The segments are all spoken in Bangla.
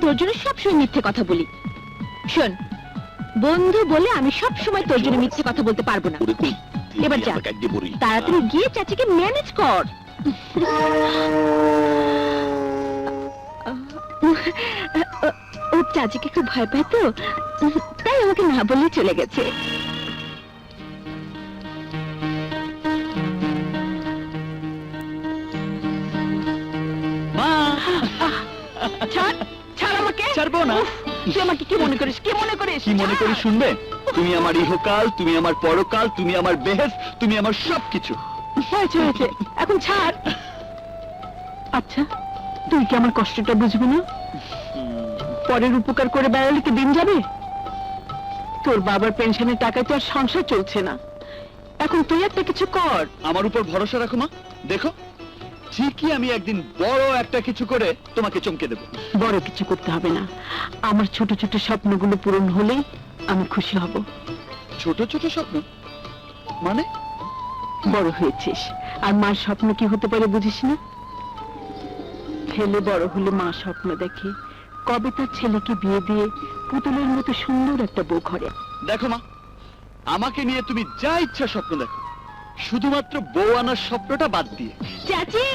তোর জন্য সবসময় মিথ্যে কথা বলি। শোন, বন্ধু বলে আমি সব সময় তোর জন্য মিথ্যে কথা বলতে পারবো না। এবার যা, তাড়াতাড়ি গিয়ে চাচিকে ম্যানেজ কর। ও চাচিকে খুব ভয় পায় তো, তাই আমাকে না বলে চলে গেছে। ছাড়বো না। তুই আমাকে কি মনে করিস? কি মনে করিস? কি মনে করি শুনবে? তুমি আমার ইহকাল, তুমি আমার পরকাল, তুমি আমার বেহেস, তুমি আমার সবকিছু। হয়েছে হয়েছে, এখন ছাড়। আচ্ছা, তুই কি আমার কষ্টটা বুঝবি না? পরের উপকার করে বেড়ালে কি দিন যাবে? তোর বাবার পেনশনের টাকায় তো আর সংসার চলছে না, এখন তুই একটা কিছু কর। আমার উপর ভরসা রাখো মা, দেখো ঠিকই আমি একদিন বড় একটা কিছু করে তোমাকে চমকে দেব। বড় কিছু করতে হবে না, আমার ছোট ছোট স্বপ্নগুলো পূরণ হলেই আমি খুশি হব। ছোট ছোট স্বপ্ন মানে? বড় হয়েছিস, আর মার স্বপ্ন কি হতে পারে বুঝিস না? ছেলে বড় হলে মা স্বপ্ন দেখে কবে তার ছেলেকে বিয়ে দিয়ে পুতুলের মতো সুন্দর একটা বউ ঘরে। দেখো মা, আমাকে নিয়ে তুমি যা ইচ্ছা স্বপ্ন দেখো, শুধুমাত্র বউ আনার স্বপ্নটা বাদ দিয়ে। চাচি,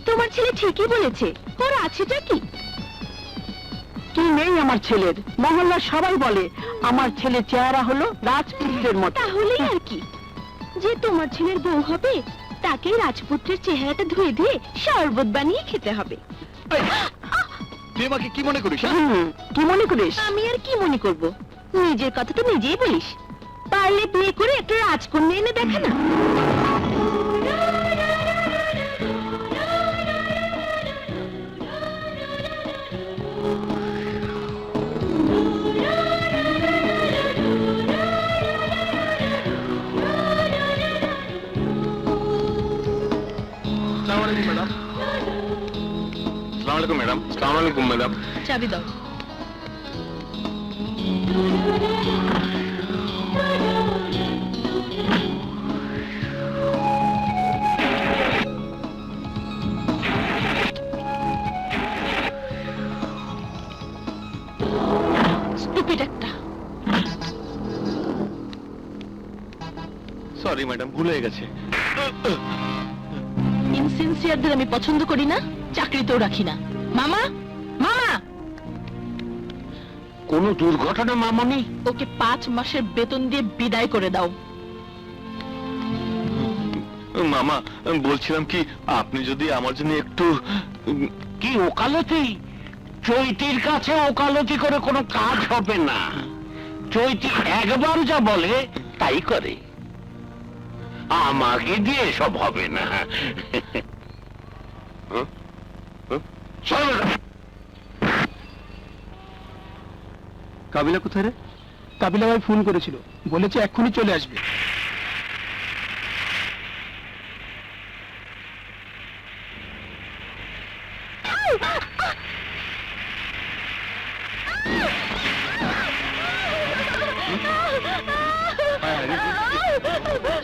তোমার ছেলে ঠিকই বলেছে, ওর আছেটা কি? কি নেই আমার ছেলের? মহল্লার সবাই বলে আমার ছেলে চেহারা হলো রাজপুত্রের মতো। তাহলেই আর কি, যে তোমার ছেলের বউ হবে তাকে রাজপুত্রের চেহারাটা ধুয়ে ধুয়ে শরবত বানিয়ে খেতে হবে। তুই আমাকে কি মনে করিস? কি মনে করিস? আমি আর কি মনে করব? নিজের কথা তো নিজেই বলিস। পারলে বিয়ে করে একটা রাজকন্যা এনে দেখা না। ম্যাডাম, আসসালামু আলাইকুম ম্যাডাম। চাবি দাও। স্টুপিড একটা। সরি ম্যাডাম, ভুল হয়ে গেছে। ইনসিনসিয়ারদের আমি পছন্দ করি না, চাকরিতেও রাখি না। মামা, মামা, কোন দুর্ঘটনা মামনি? ওকে 5 মাসের বেতন দিয়ে বিদায় করে দাও। মামা, বলছিলাম কি, আপনি যদি আমার জন্য একটু... কি ওকালতি? চৈতির কাছে ওকালতি করে কোনো কাজ হবে না। চৈতি একবার যা বলে তাই করে, আমাকে দিয়ে সব হবে না। চলো। কাবিলা কোথায় রে? কাবিলা ভাই ফোন করেছিল, বলেছে এক্ষুনি চলে আসবে।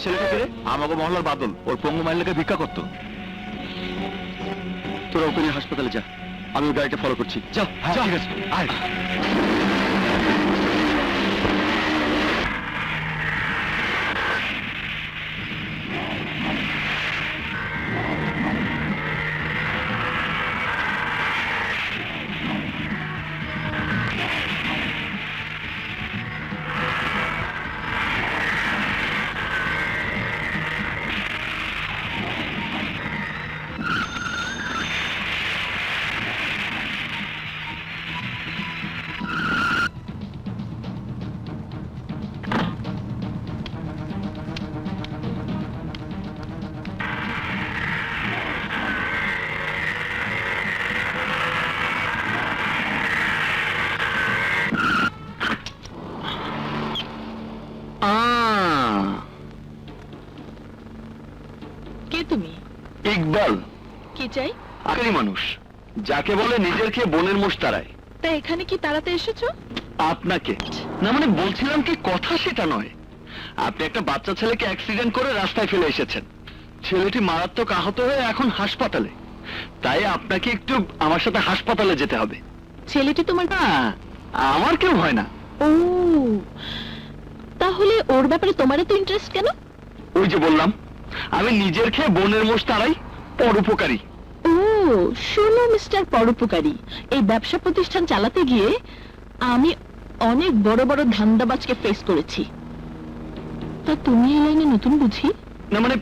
ছেলেটাকে রে? আমাকে মহল্লার বাদল, ওর পঙ্গু মাইলকে ভিক্ষা করতো। তোরা ওকে নিয়ে হাসপাতালে যা, আমি ওই গাড়িটা ফলো করছি। যা। ঠিক আছে, আয়। কে তুমি? ইকবাল। কি চাই? আখেরি মানুষ, যাকে বলে নিজের খেয়ে বোনের মোষ তাড়ায়। তা এখানে কি তাড়াতে এসেছো? আপনাকে না, মানে বলছিলাম কি, কথা সেটা নয়। আপনি একটা বাচ্চা ছেলেকে অ্যাক্সিডেন্ট করে রাস্তায় ফেলে এসেছেন। ছেলেটি মারাত্মক আহত হয়ে এখন হাসপাতালে। তাই আপনাকে একটু আমার সাথে হাসপাতালে যেতে হবে। ছেলেটি তোমার না, আমার কেউ হয় না। ও, তাহলে ওর ব্যাপারে তোমার এত ইন্টারেস্ট কেন? ওই যে বললাম, আমি নিজের খেয়ে বোনের মোষ তাড়াই, পরোপকারী। ও, শোনো মিস্টার পরোপকারী, এই ব্যবসা প্রতিষ্ঠান চালাতে গিয়ে আমি অনেক বড় বড় ধান্দাবাজকে ফেস করেছি। তা তুমি এই লাইনে নতুন বুঝি? না মানে,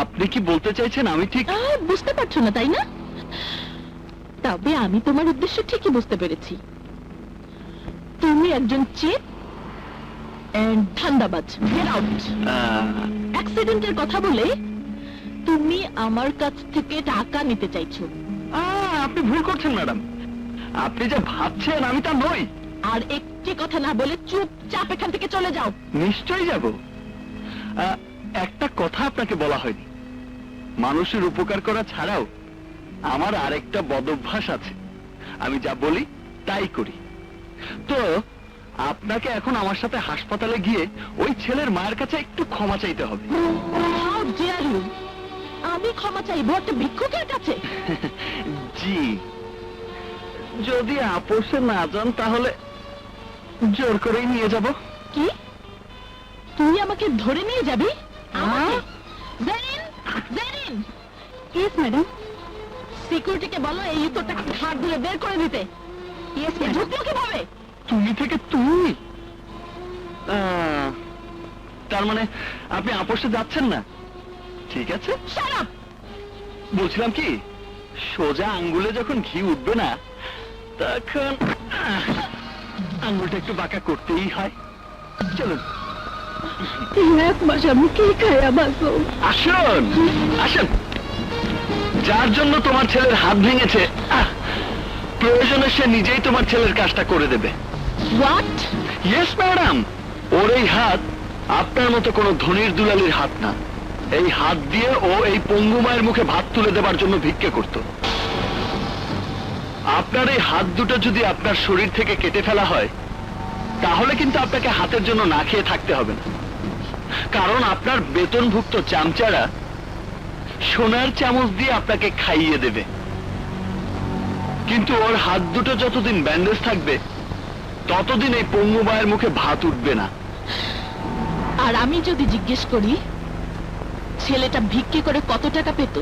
আপনি কি বলতে চাইছেন আমি ঠিক? বুঝতে পারছো না তাই না? তবে আমি তোমার উদ্দেশ্য ঠিকই বুঝতে পেরেছি। তুমি একজন চিপ এন্ড ধান্দাবাজ। Get out. অ্যাক্সিডেন্টের কথা বলে তুমি আমার কাছ থেকে টাকা নিতে চাইছো। আপনি ভুল করছেন ম্যাডাম, আপনি যে ভাবছেন আমি তা নই। আর একটি কথা না বলে চুপচাপ এখান থেকে চলে যাও। নিশ্চয়ই যাব। একটা কথা আপনাকে বলা হয়নি, মানুষের উপকার করা ছাড়াও আমার আরেকটা বদভ্যাস আছে, আমি যা বলি তাই করি। তো আপনাকে এখন আমার সাথে হাসপাতালে গিয়ে ওই ছেলের মায়ের কাছে একটু ক্ষমা চাইতে হবে। How dare you? আমি ক্ষমা চাইবো একটা ভিক্ষুকের কাছে? জি, যদি আপোষে না যান তাহলে জোর করেই নিয়ে যাব। কি? তুই আমাকে ধরে নিয়ে যাবি? আমাকে? জেরিন, জেরিন। Yes madam. সিকিউরিটিকে বলো এই ইঁদুরটাকে ঘাট ধরে বের করে দিতে। Yes madam. ঢুকলো কিভাবে? তুমি থেকে তুই? তার মানে আপনি আপোষে যাচ্ছেন না? ঠিক আছে, Shut up! বলছিলাম কি, সোজা আঙ্গুলে যখন ঘি উঠবে না তখন আঙ্গুলটা একটু বাঁকা করতেই হয়। চলুন। 1 মাস আমি কি খাইয়া বাঁচবো? আসুন, আসুন। যার জন্য তোমার ছেলের হাত ভেঙেছে, প্রয়োজনে সে নিজেই তোমার ছেলের কাজটা করে দেবে। What? ইয়েস ম্যাডাম, ওর এই হাত আপনার মতো কোনো ধনির দুলালির হাত না। এই হাত দিয়ে ও এই পঙ্গু মায়ের মুখে ভাত তুলে দেবার জন্য ভিক্ষে করত। আপনার এই হাত দুটো যদি আপনার শরীর থেকে কেটে ফেলা হয় তাহলে কিন্তু আপনাকে হাতের জন্য না খেয়ে থাকতে হবে না, কারণ আপনার বেতনভুক্ত চামচারা সোনার চামচ দিয়ে আপনাকে খাইয়ে দেবে। কিন্তু ওর হাত দুটো যতদিন ব্যান্ডেজ থাকবে ততদিন এই পঙ্গু মায়ের মুখে ভাত উঠবে না। আর আমি যদি জিজ্ঞেস করি ছেলেটা ভিক্ষে করে কত টাকা পেত?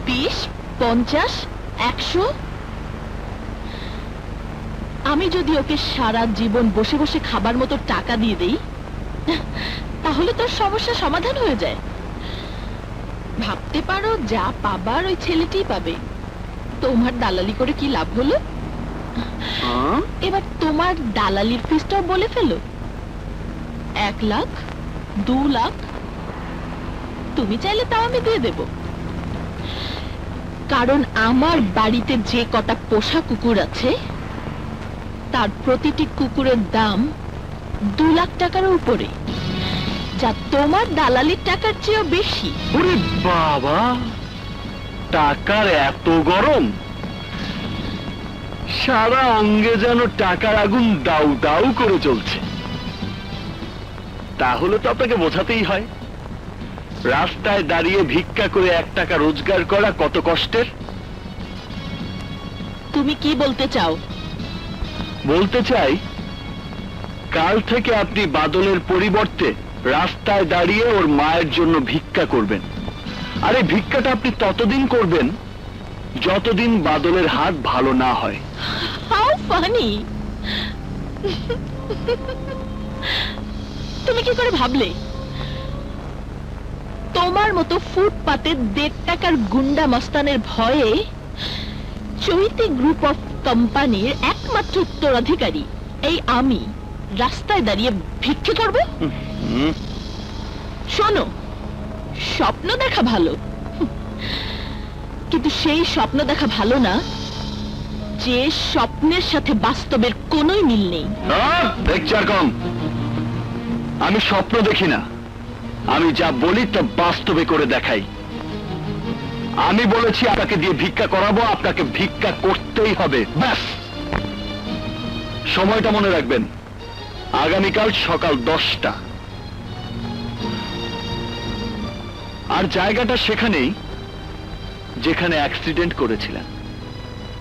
20, 50, 100? আমি যদি ওকে সারা জীবন বসে বসে খাবার মতো টাকা দিয়ে দেই তাহলে তোর সমস্যা সমাধান হয়ে যায়। ভাবতে পারো যা পাবার ওই ছেলেটিই পাবে। তোমার দালালি করে কি লাভ হলো? এবার তোমার দালালির ফিসটাও বলে ফেলো। 1 লাখ, 2 লাখ, তুমি চাইলে তাও আমি দিয়ে দেব। কারণ আমার বাড়িতে যে কটা পোষা কুকুর আছে তার প্রতিটি কুকুরের দাম 2 লাখ টাকার উপরে, যা তোমার দালালির টাকার চেয়েও বেশি। ওরে বাবা, টাকার এত গরম, সারা অঙ্গে যেন টাকার আগুন দাউ দাউ করে চলছে। তাহলে তো আপনাকে বোঝাতেই হয় রাস্তায় দাঁড়িয়ে ভিক্ষা করে 1 টাকা রোজগার করা কত কষ্টের। তুমি কি বলতে চাও? বলতে চাই, কাল থেকে আপনি বাদলের পরিবর্তে রাস্তায় দাঁড়িয়ে ওর মায়ের জন্য ভিক্ষা করবেন। আর এই ভিক্ষাটা আপনি ততদিন করবেন যতদিন বাদলের হাত ভালো না হয়। How funny! তুমি কি করে ভাবলে? তোমার মতো ফুটপাতে 1.5 টাকার গুন্ডা মস্তানের ভয়ে চৈতি গ্রুপ অফ কোম্পানির একমাত্র উত্তরাধিকারী এই আমি রাস্তায় দাঁড়িয়ে ভিক্ষে করব? শোনো, স্বপ্ন দেখা ভালো, কিন্তু সেই স্বপ্ন দেখা ভালো না যে স্বপ্নের সাথে বাস্তবের কোনোই মিল নেই। লেকচার কম। আমি স্বপ্ন দেখি না, আমি যা বলি তা বাস্তবে করে দেখাই। আমি বলেছি আপনাকে দিয়ে ভিক্ষা করাবো, আপনাকে ভিক্ষা করতেই হবে, ব্যাস। সময়টা মনে রাখবেন, আগামীকাল সকাল 10টা। আর জায়গাটা সেখানেই যেখানে অ্যাক্সিডেন্ট করেছিলেন।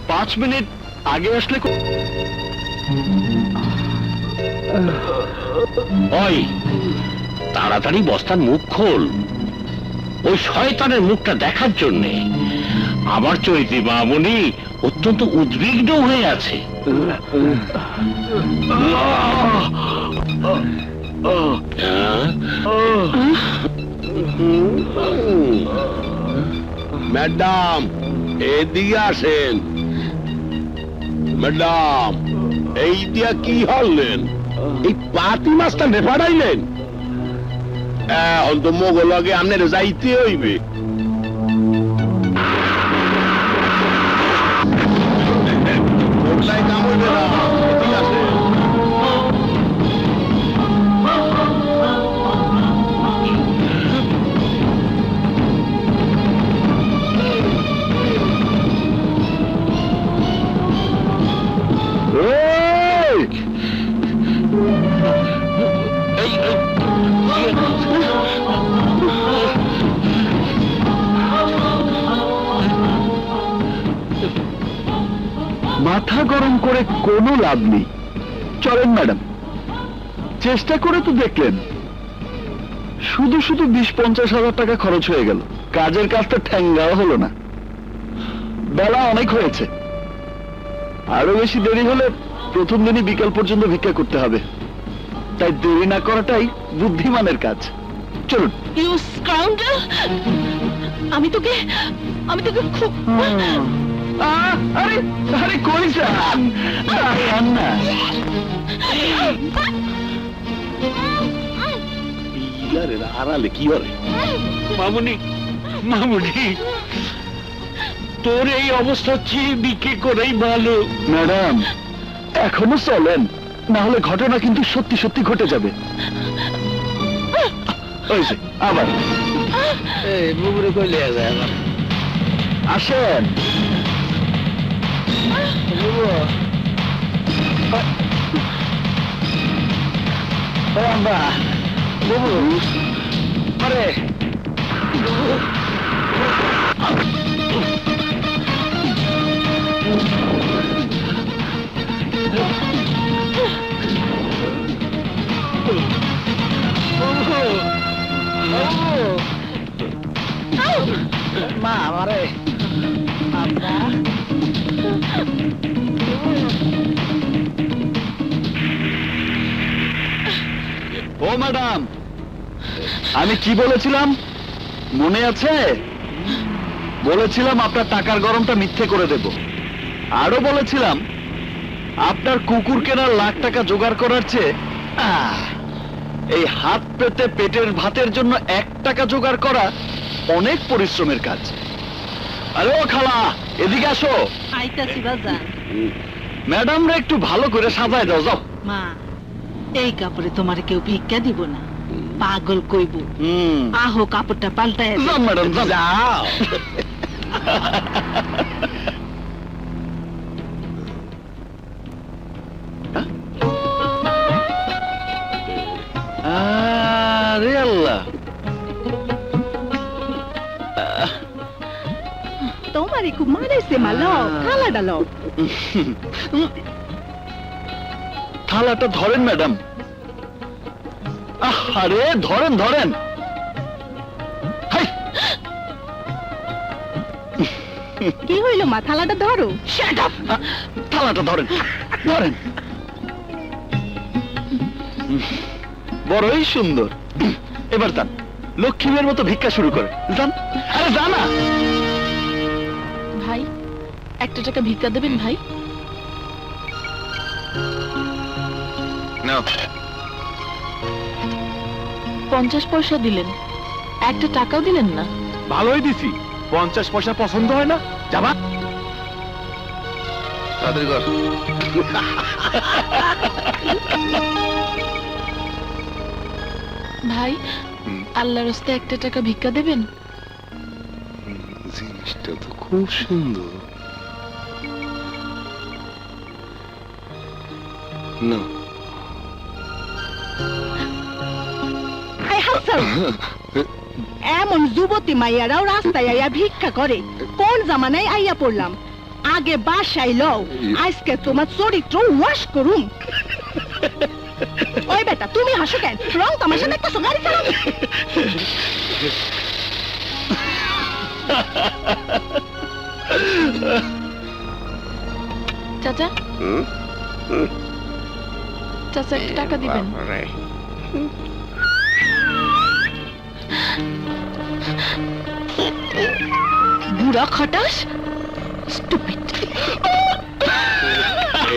5 মিনিট আগে আসলে ওই তাড়াতাড়ি বস্তার মুখ খোল, ওই শয়তানের মুখটা দেখার জন্যে। আমার চৈতি মামনি অত্যন্ত উদ্বিগ্ন হয়ে আছে। ম্যাডাম, এদিকে আসেন। ম্যাডাম, এই দিয়া কি হলেন? এই পাতি মাছটা নেপাড়াইলেন? এখন তো মোগল আগে আপনার যাইতে হইবে। ওটাই কাম হইবে না, এদিকে আসেন। মাথা গরম করে কোনো লাভ নেই। চলেন ম্যাডাম, চেষ্টা করে তো দেখলেন, শুধু শুধু 20-50 হাজার টাকা খরচ হয়ে গেল, কাজের কাজটা ঠ্যাঙ্গাও হলো না। বেলা অনেক হয়েছে, আরো বেশি দেরি হলে প্রথম দিনই বিকাল পর্যন্ত ভিক্ষা করতে হবে। তাই দেরি না করাটাই বুদ্ধিমানের কাজ। চলুন। ইউ স্কাউন্ডার, আমি তোকে খুব আরে আরে কই যান? দাঁড়ান না। আড়ালে কি হলে? মামুনি, মামুনি, তোর এই অবস্থা চেয়ে বিক্রি করেই ভালো। ম্যাডাম, এখনো চলেন, না হলে ঘটনা কিন্তু সত্যি সত্যি ঘটে যাবে। ওই যে, আবার আসেন। আমরা আরে মা আমারে ও ম্যাডাম, আমি কি বলেছিলাম মনে আছে? বলেছিলাম আপনার টাকার গরমটা মিথ্যে করে দেব। আরো বলেছিলাম আপনার কুকুর কেনার লাখ টাকা জোগাড় করার চেয়ে এই হাত পেতে পেটের ভাতের জন্য 1 টাকা জোগাড় করা অনেক পরিশ্রমের কাজ। আরে ও খালা, এদিকে আসো। আইতাছি বাজান। ম্যাডামরা একটু ভালো করে সাজায় দাও, যাও। মা, এই কাপড়ে তোমার কেউ ভিক্ষা দিব না, পাগল কইব। আহো, কাপড়টা পাল্টায় যাও ম্যাডাম, যাও। আরে আল্লাহ, তোমারই খুব মারেছে মা, লও থালাটা লও। থালাটা ধরেন ম্যাডাম। আরে ধরেন ধরেন। হাই! কি হইল মা, থালাটা ধরো। থালাটা ধরেন ধরেন। বড়ই সুন্দর। এবার যান, লক্ষ্মীমের মতো ভিক্ষা শুরু করে যান। আরে জানা ভাই, 1 টাকা ভিক্ষা দেবেন ভাই? না, 50 পয়সা দিলেন, 1 টাকাও দিলেন না। ভালোই দিছি, 50 পয়সা পছন্দ হয় না? যাবা তাদের ঘর। ভাই, আল্লাহর রাস্তে 1 টাকা ভিক্ষা দেবেন? জিনিসটা তো খুব সুন্দর। না, এমন যুবতী মাইয়ারাও রাস্তায় আইয়া ভিক্ষা করে, কোন জামানায় আইয়া পড়লাম। আগে বাসায় লও, আজকে তোমার চরিত্র ওয়াশ করুম। ওই বেটা, তুমি হাসো কেন? রং তামাশা দেখতেছো, গাড়ি চালাও। চাচা, চাচা একটু টাকা দিবেন। বুড়া খটাস, স্টুপিড।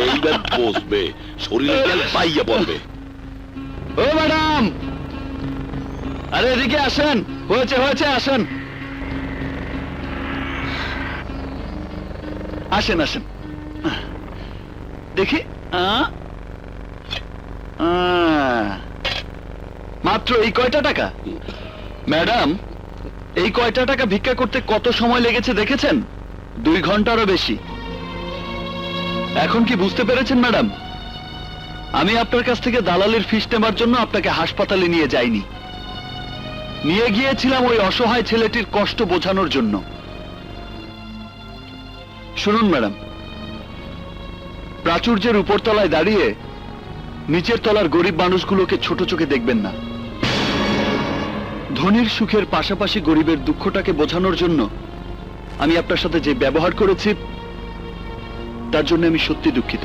এইবার বসবে, শরীরে তেল পাইয়া পড়বে। ও ম্যাডাম, আরে এদিকে আসেন, হয়েছে হয়েছে, আসেন আসেন আসেন। দেখি, মাত্র এই কয়টা টাকা? ম্যাডাম, এই কয়টা টাকা ভিক্ষা করতে কত সময় লেগেছে দেখেছেন? 2 ঘন্টারও বেশি। এখন কি বুঝতে পেরেছেন ম্যাডাম? আমি আপনার কাছ থেকে দালালির ফিস নেবার জন্য আপনাকে হাসপাতালে নিয়ে যাইনি, নিয়ে গিয়েছিলাম ওই অসহায় ছেলেটির কষ্ট বোঝানোর জন্য। শুনুন ম্যাডাম, প্রাচুর্যের উপর তলায় দাঁড়িয়ে নিচের তলার গরিব মানুষগুলোকে ছোট চোখে দেখবেন না। ধনীর সুখের পাশাপাশি গরিবের দুঃখটাকে বোঝানোর জন্য আমি আপনার সাথে যে ব্যবহার করেছি, তার জন্য আমি সত্যি দুঃখিত।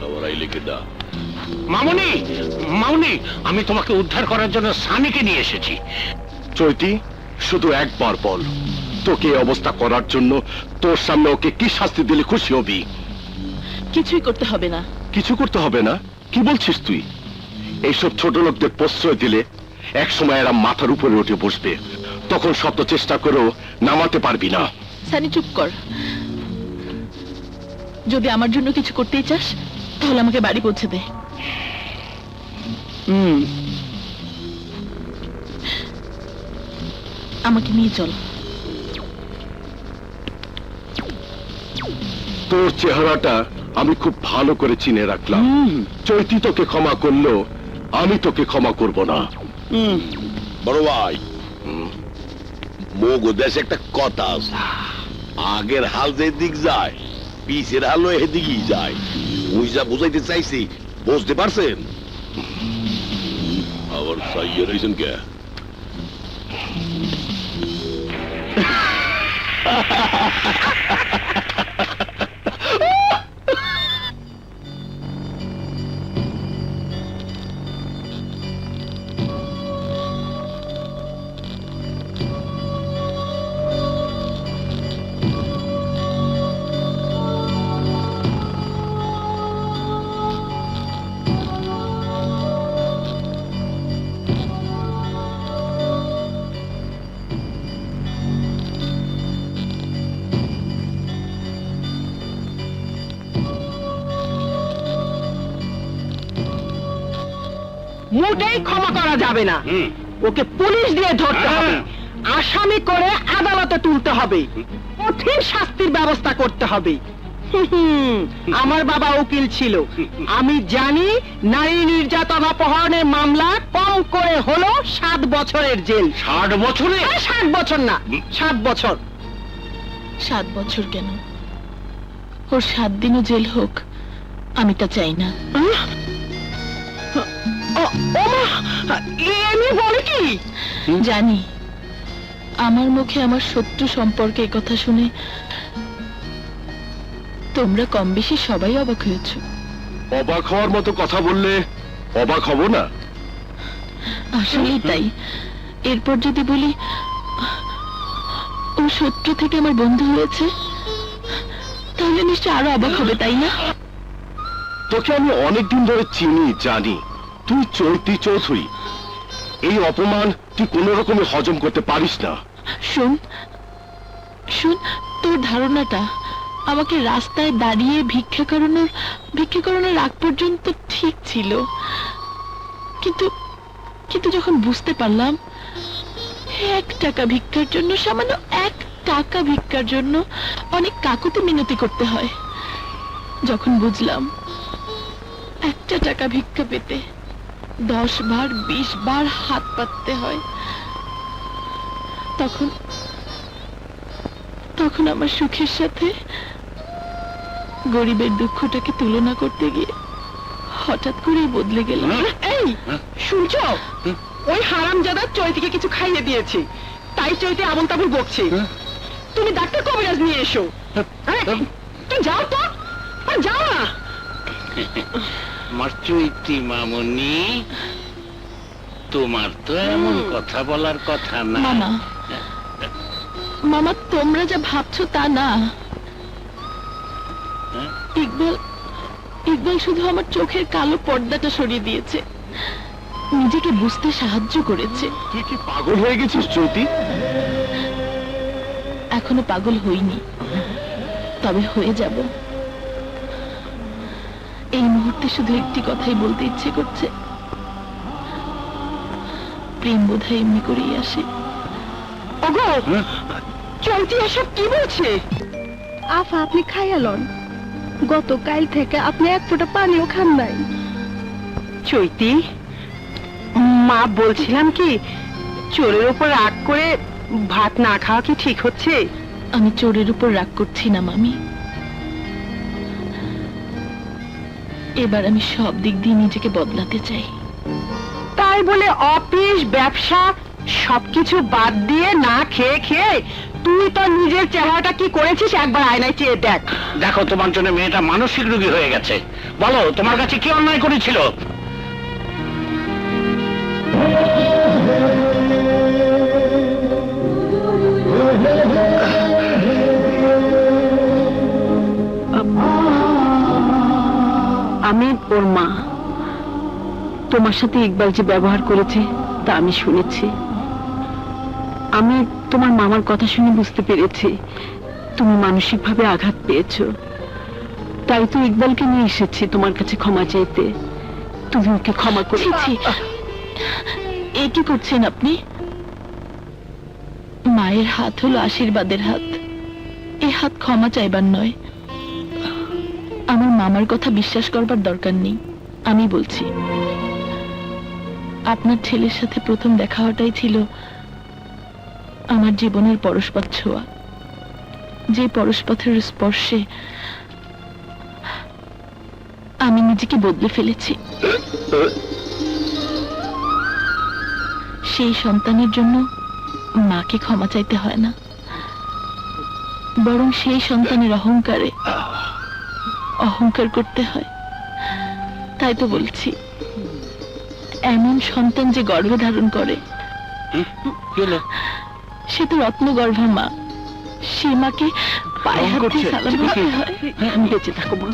আবার আইলে কেডা? মামুনি, মামুনি, আমি তোমাকে উদ্ধার করার জন্য স্বামীকে নিয়ে এসেছি। চৈতি, শুধু একবার বল, তোকে এই অবস্থা করার জন্য তোর সামনে ওকে কি শাস্তি দিলে খুশি হবি? কিছুই করতে হবে না। কিছু করতে হবে না? কি বলছিস তুই? এইসব ছোট লোকদের প্রশ্রয় দিলে এক সময় এরা মাথার উপরে উঠে বসবে, তখন শত চেষ্টা করেও নামাতে পারবি না। সানি চুপ কর। যদি আমার জন্য কিছু করতেই চাস, তাহলে আমাকে বাড়ি পৌঁছে দে। আমাকে নিয়ে চল। তোর চেহারাটা আমি খুব ভালো করে চিনে রাখলাম। চৈতি তোকে ক্ষমা করলো, আমি তোকে ক্ষমা করব না। বড় ভাই, মোগো দেশে একটা কথা আছে, আগের হাল যে দিক যায়, পিছের হালও এদিকেই যায়। ওই যা বুঝাইতে চাইছি, বুঝতে পারছেন? আবার সাইয়ে রয়েছেন কে? মোটেই ক্ষমা করা যাবে না। ওকে পুলিশ দিয়ে ধরতে হবে, আসামি করে আদালতে তুলতে হবে, কঠিন শাস্তির ব্যবস্থা করতে হবে। আমার বাবা উকিল ছিল, আমি জানি নারী নির্যাতন অপহরণের মামলা কম করে হলো 7 বছরের জেল। 60 বছরে? 7 বছর না, 7 বছর। 7 বছর কেন? ওর 7 দিনও জেল হোক, আমি তা চাই না। এমনি বলে কি? জানি আমার মুখে আমার শত্রু সম্পর্কে এই কথা শুনে তোমরা কম বেশি সবাই অবাক হয়েছ। অবাক হওয়ার মতো কথা বললে অবাক হব না? আসলেই তাই। এরপর যদি বলি ও শত্রু থেকে আমার বন্ধু হয়েছে, তাহলে নিশ্চয় আরো অবাক হবে, তাই না? তোকে আমি অনেকদিন ধরে চিনি, জানি তুই চৈতি চৌধুরী। এই অপমান তুই কোন রকমে হজম করতে পারিস না। শোন শোন, তোর ধারণাটা আমাকে রাস্তায় দাঁড়িয়ে ভিক্ষা করানোর আগ পর্যন্ত ঠিক ছিল, কিন্তু কিন্তু যখন বুঝতে পারলাম 1 টাকা ভিক্ষার জন্য, সামান্য 1 টাকা ভিক্ষার জন্য অনেক কাকুতি মিনতি করতে হয়, যখন বুঝলাম 1 টাকা ভিক্ষা পেতে 10 বার 20 বার হাত পাততে হয়। তখন তখন আমার সুখের সাথে গরিবের দুঃখটাকে তুলনা করতে গিয়ে হঠাৎ করেই বদলে গেলাম। এই শুনছো, ওই হারামজাদা চৈতিকে কিছু খাইয়ে দিয়েছে, তাই চৈতি আবল তাবল বকছে। তুমি ডাক্তার কবিরাজ নিয়ে এসো। তুমি যাও তো, যাও না। আমার চৈতি মামনি, তোমার তো এমন কথা বলার কথা না। মামা, মামা তোমরা যা ভাবছো তা না। হ্যাঁ? ইকবাল শুধু আমার চোখের কালো পর্দাটা সরিয়ে দিয়েছে, নিজেকে বুঝতে সাহায্য করেছে। তুই কি পাগল হয়ে গেছিস চৈতি? এখনো পাগল হইনি, তবে হয়ে যাব। এই মুহূর্তে শুধু একটি কথাই বলতে ইচ্ছে করছে, প্রেম বোধহয় এমনি করেই আসে। ওগো, চৈতি এসব কি বলছে? আফা আপনি খাইয়া লন, গতকাল থেকে আপনি এক ফোঁটা পানিও খান নাই। চৈতি, মা বলছিলাম কি, চোরের উপর রাগ করে ভাত না খাওয়া কি ঠিক হচ্ছে? আমি চোরের উপর রাগ করছি না মামি। এবার আমি সব দিক দিয়ে নিজেকে বদলাতে চাই। তাই বলে অফিস ব্যবসা সবকিছু বাদ দিয়ে না খেয়ে খেয়ে তুই তো নিজের চেহারাটা কি করেছিস একবার আয়নায় চেয়ে দেখ। দেখো, তোমার জন্য মেয়েটা মানসিক রোগী হয়ে গেছে। বলো, তোমার কাছে কি অন্যায় করেছিল? আমি ওর মা। তোমার সাথে ইকবাল যে ব্যবহার করেছে তা আমি শুনেছি। আমি তোমার মামার কথা শুনে বুঝতে পেরেছি তুমি মানসিকভাবে আঘাত পেয়েছো। তাই তো ইকবালকে নিয়ে এসেছি তোমার কাছে ক্ষমা চাইতে। তুমি ওকে ক্ষমা করে। ছি, ছি। এ কি করছেন আপনি? মায়ের হাত হলো আশীর্বাদের হাত, এ হাত ক্ষমা চাইবার নয়। আমার মামার কথা বিশ্বাস করবার দরকার নেই। আমি বলছি, আপনার ছেলের সাথে প্রথম দেখা হওয়াটাই ছিল আমার জীবনের পরশপথ ছোঁয়া। যে পরশপথের স্পর্শে আমি নিজেকে বদলে ফেলেছি। সেই সন্তানের জন্য মাকে ক্ষমা চাইতে হয় না, বরং সেই সন্তানের অহংকারে অহংকার করতে হয়। তাই তো বলছি, এমন সন্তান যে গর্ভে ধারণ করে সে তো রত্নগর্ভা মা। সে মাকে পায়ে হাত দিয়ে সালাম করতে হয়। বেঁচে থাকো মা।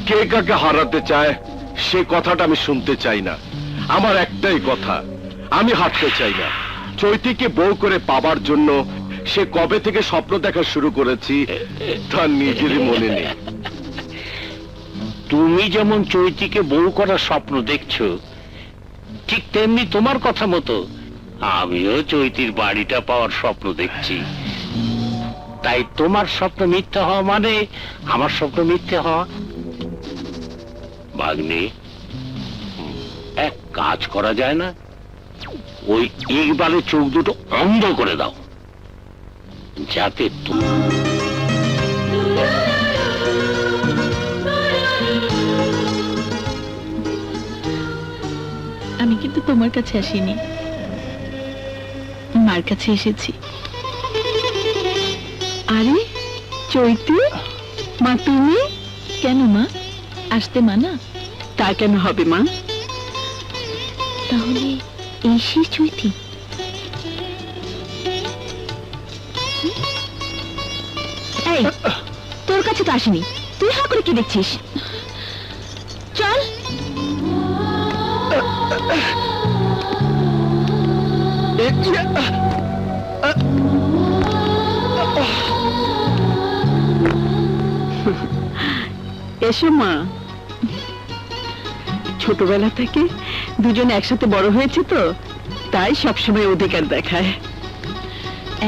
কে কাকে হারাতে চায় সে কথাটা আমি শুনতে চাই না। আমার একটাই কথা, আমি হারতে চাই না। চৈতিকে বউ করে পাবার জন্য সে কবে থেকে স্বপ্ন দেখা শুরু করেছি তার নিজেরই মনে নেই। তুমি যেমন চৈতিকে বউ করার স্বপ্ন দেখছো, ঠিক তেমনি তোমার কথা মতো আমিও চৈতির বাড়িটা পাওয়ার স্বপ্ন দেখছি। তাই তোমার স্বপ্ন মিথ্যা হওয়া মানে আমার স্বপ্ন মিথ্যে হওয়া। ভাগ্নে, এক কাজ করা যায় না? ওই ইকবালের চোখ দুটো অন্ধ করে দাও, যাতে আমি কিন্তু তোমার কাছে আসিনি, মার কাছে এসেছি। আরে চৈতি, মা তুমি? কেন মা, আসতে মানা? তা কেন হবে মা? তাহলে এই সেই চৈতি? এই, তোর কাছে তো আসেনি, তুই হা করে কি দেখছিস? চল। এসো মা। ছোটবেলা থেকে দুজন একসাথে বড় হয়েছে তো, তাই সবসময় অধিকার দেখায়।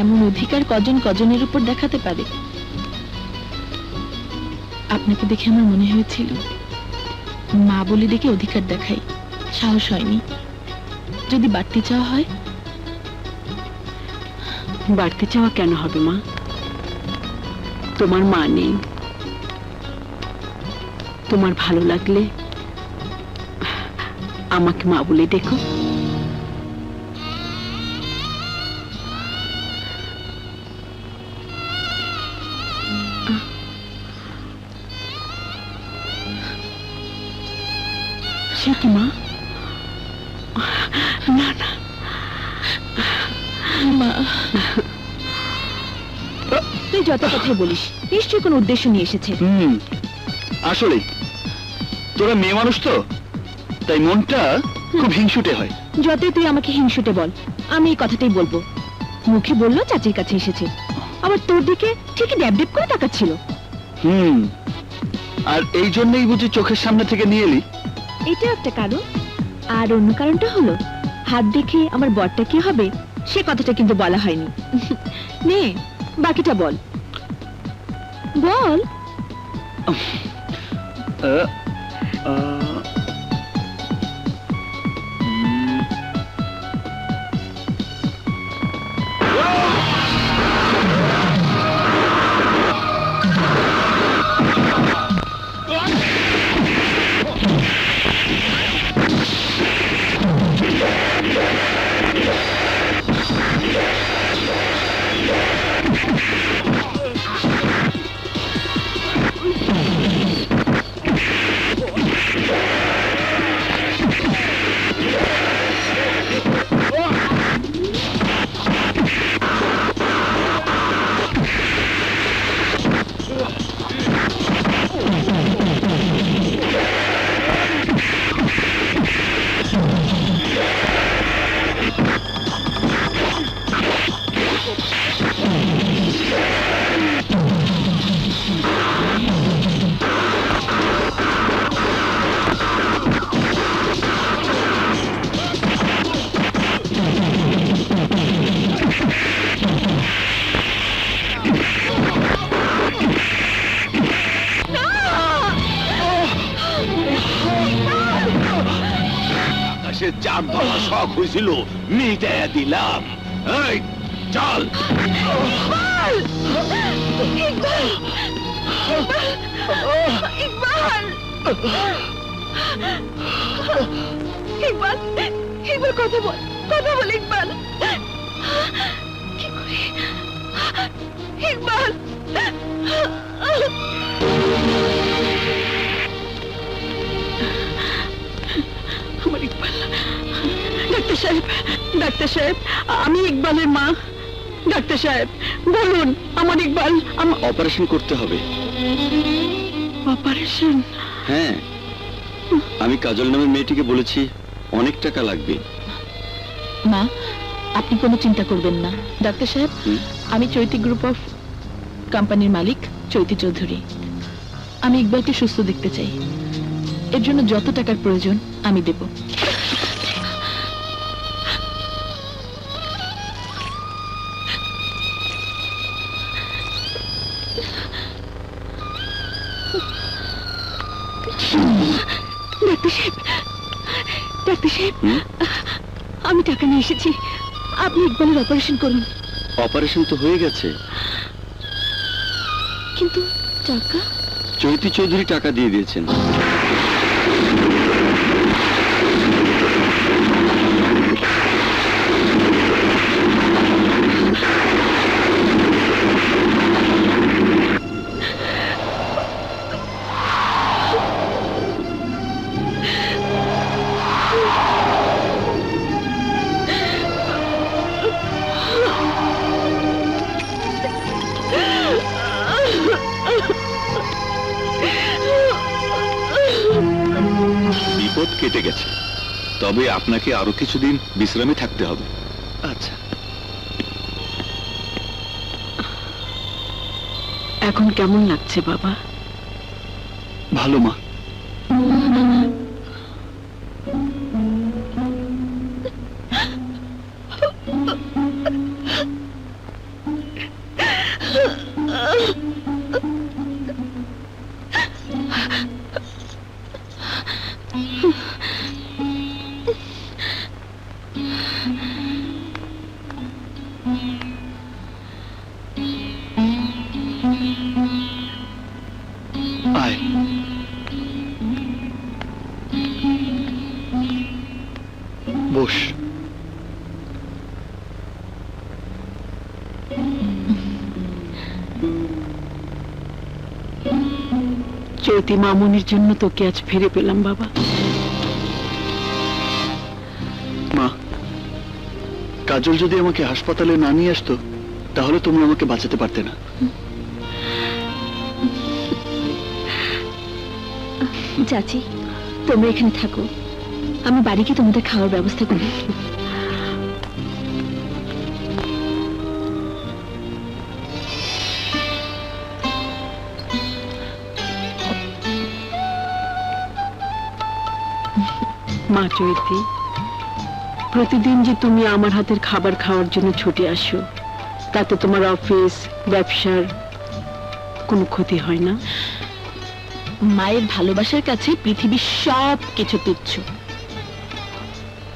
এমন অধিকার কজন কজনের উপর দেখাতে পারে? আপনাকে দেখে আমার মনে হয়েছিল মা বলে ডেকে অধিকার দেখাই, সাহস হয়নি। যদি বাড়তি চাওয়া হয়? বাড়তি চাওয়া কেন হবে মা? তোমার মা নেই, তোমার ভালো লাগলে আমাকে মা বলে ডেকো। সে কি মা? না না মা, তুই যত কথাই বলিস নিশ্চয়ই কোনো উদ্দেশ্য নিয়ে এসেছে। আসলে তোরা মেয়ে মানুষ তো, তাই মনটা খুব হিংসুটে হয়। যতই তুই আমাকে হিংসুটে বল, আমি এই কথাটাই বলবো। মুখে বললো চাচির কাছে এসেছে, আবার তোর দিকে ঠিকই ড্যাব ড্যাব করে তাকাচ্ছিল। আর এই জন্যই বুঝি চোখের সামনে থেকে নিয়ে এলি? এটা একটা কারণ, আর অন্য কারণটা হলো হাত দেখে আমার বরটা কি হবে সে কথাটা কিন্তু বলা হয়নি। নে বাকিটা বল বল। সে চাঁদ ধরা শখ হয়েছিল, মিটাইয়া দিলাম। এই চল। ইকবাল কথা বল ইকবাল। কি করে ইকবাল? আমার ইকবাল। ডাক্তার সাহেব, ডাক্তার সাহেব, আমি ইকবালের মা। ডাক্তার সাহেব বলুন, আমার ইকবাল। অপারেশন করতে হবে। অপারেশন? হ্যাঁ, আমি কাজল নামের মেয়েটিকে বলেছি অনেক টাকা লাগবে। মা, আপনি কোনো চিন্তা করবেন না। ডাক্তার সাহেব, আমি চৈতি গ্রুপ অফ কোম্পানির মালিক চৈতি চৌধুরী। আমি ইকবালকে সুস্থ দেখতে চাই। এর জন্য যত টাকার প্রয়োজন আমি দেব। ডাক্তার সাহেব, আমি টাকা নিয়ে এসেছি, আপনি ইকবালের অপারেশন করুন। অপারেশন তো হয়ে গেছে, কিন্তু টাকা? চৈতি চৌধুরী টাকা দিয়ে দিয়েছেন। বিপদ কেটে গেছে, তবে আপনাকে আরো কিছুদিন বিশ্রামে থাকতে হবে। আচ্ছা, এখন কেমন লাগছে বাবা? ভালো মা। চৈতি মামুনির জন্য তোকে আজ ফিরে পেলাম বাবা। মা, কাজল যদি আমাকে হাসপাতালে না নিয়ে আসতো তাহলে তুমি আমাকে বাঁচাতে পারতে না। চাচি, তোমরা এখানে থাকো, আমি বাড়ি গিয়ে তোমাদের খাওয়ার ব্যবস্থা করি। মা চৈতি, প্রতিদিন যে তুমি আমার হাতের খাবার খাওয়ার জন্য ছুটে আসো, তাতে তোমার অফিস ব্যবসার কোনো ক্ষতি হয় না? মায়ের ভালোবাসার কাছে পৃথিবীর সব কিছু তুচ্ছ।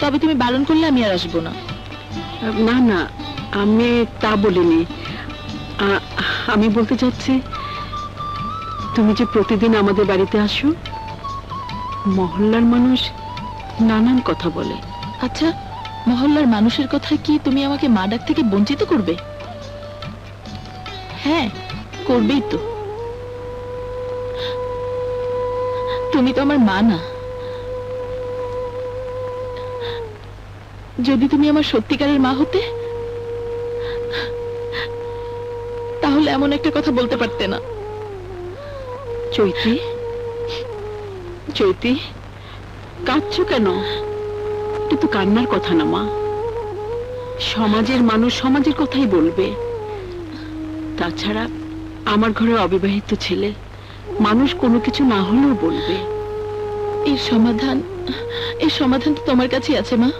তবে তুমি বারণ করলে আমি আর আসবো না। না না, আমি তা বলিনি। আমি বলতে চাচ্ছি, তুমি যে প্রতিদিন আমাদের বাড়িতে আসো, মহল্লার মানুষ নানান কথা বলে। আচ্ছা, মহল্লার মানুষের কথা কি তুমি আমাকে মা ডাক থেকে বঞ্চিত করবে? হ্যাঁ, করবেই তো। তুমি তো আমার মা না। যদি তুমি আমার সত্যিকারের মা হতে, তাহলে এমন একটা কথা বলতে পারতে না। চৈতি, চৈতি, কাঁদছো কেন? এটা তো কান্নার কথা না মা। সমাজের মানুষ সমাজের কথাই বলবে। তাছাড়া আমার ঘরে অবিবাহিত ছেলে, মানুষ কোনো কিছু না হলেও বলবে। এর সমাধান তো তোমার কাছেই আছে মা।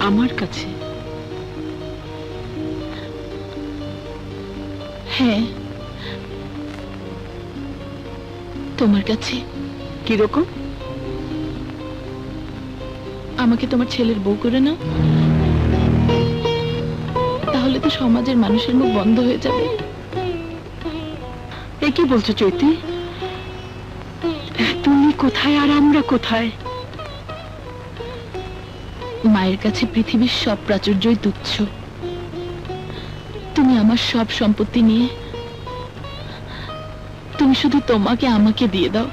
আমার কাছে? হ্যাঁ, তোমার কাছে। কিরকম? আমাকে তোমার ছেলের বউ করে নাও, তাহলে তো সমাজের মানুষের মুখ বন্ধ হয়ে যাবে। এ কি বলছো চৈতি? তুমি কোথায় আর আমরা কোথায়? মায়ের কাছে পৃথিবীর সব প্রাচুর্যই তুচ্ছ। তুমি আমার সব সম্পত্তি নিয়ে তুমি শুধু তোমাকে আমাকে দিয়ে দাও।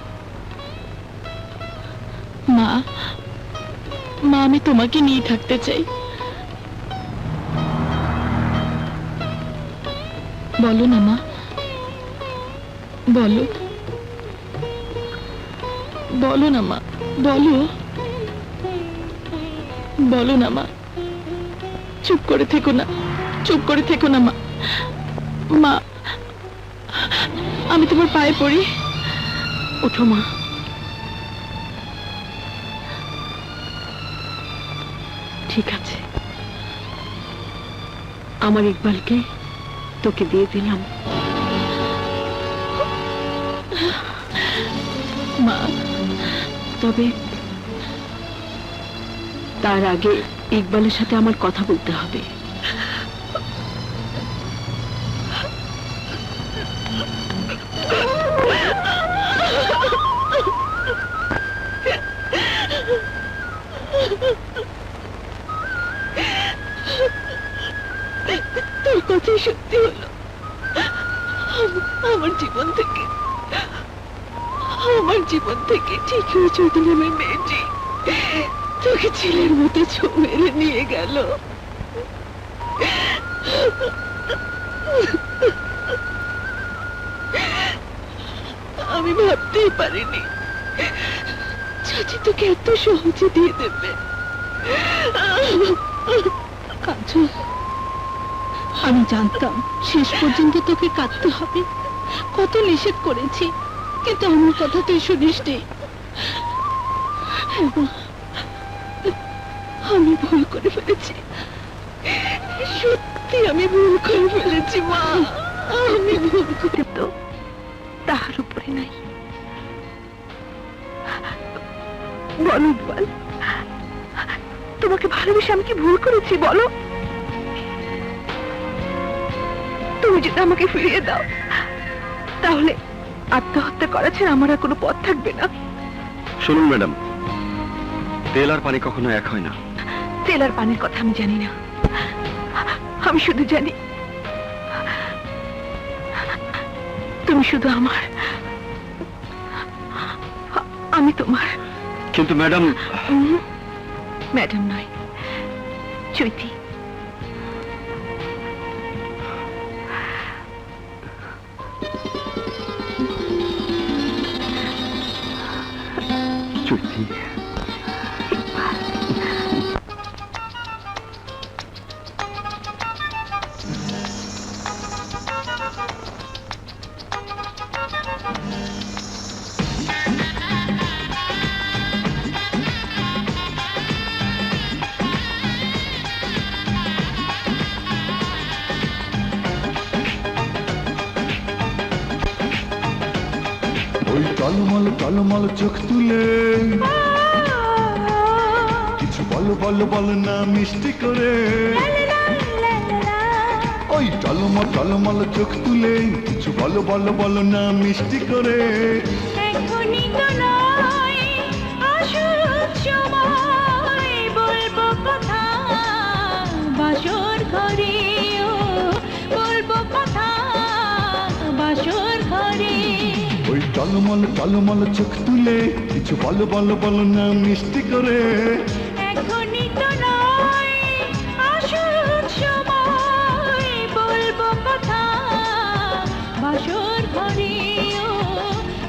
মা, আমি তোমাকে নিয়ে থাকতে চাই। বলো না মা, বলো, বলো না মা, বলো, বলো না মা। চুপ করে থেকো না, চুপ করে থেকো না মা। মা, আমি তোমার পায়ে পড়ি। ওঠো মা। ঠিক আছে, আমার ইকবালকে তোকে দিয়ে দিলাম। মা, তবে তার আগে ইকবালের সাথে আমার কথা বলতে হবে। তোর কথাই সত্যি হলো। আমার জীবন থেকে ঠিক ওই চৈতি নামের মেয়েটি তোকে ছেলের মতো ছো মেরে নিয়ে গেল। আমি ভাবতেই পারিনি চাচি তোকে এত সহজে দিয়ে দেবে। কাজল, আমি জানতাম শেষ পর্যন্ত তোকে কাঁদতে হবে। কত নিষেধ করেছি, কিন্তু আমার কথা তুই শুনিসনি। আমি ভুল করে ফেলেছি, সত্যি আমি ভুল করে ফেলেছি মা। আমি ভুল করে তো তাহার উপরে নাই। বলো বল, তোমাকে ভালোবেসে আমি কি ভুল করেছি বলো? তুমি যদি আমাকে ফিরিয়ে দাও, তাহলে আত্মহত্যা করা ছাড়া আমার আর কোনো পথ থাকবে না। শুনুন ম্যাডাম, তেল আর পানি কখনো এক হয় না। তেল আর পানির কথা আমি জানি না, আমি শুধু জানি তুমি শুধু আমার আমি তোমার। কিন্তু ম্যাডাম, ম্যাডাম নয়, চৈতি। চৈতি, ওই টলমল টলমল চোখ তুলে কিছু বলো বলো বলো না মিষ্টি করে। ওই টলমল টলমল চোখ তুলে কিছু বলো বলো বলো না মিষ্টি করে। এখনই তো নয়, আসুক সময়, বলবো কথা বাসর ঘরে, ও বলবো কথা বাসর ঘরে। ওই টলমল টলমল চোখ তুলে কিছু বলো বলো বলো না মিষ্টি করে। এখনই তো নয়, আসুক সময়, বলবো কথা বাসর ঘরে, ও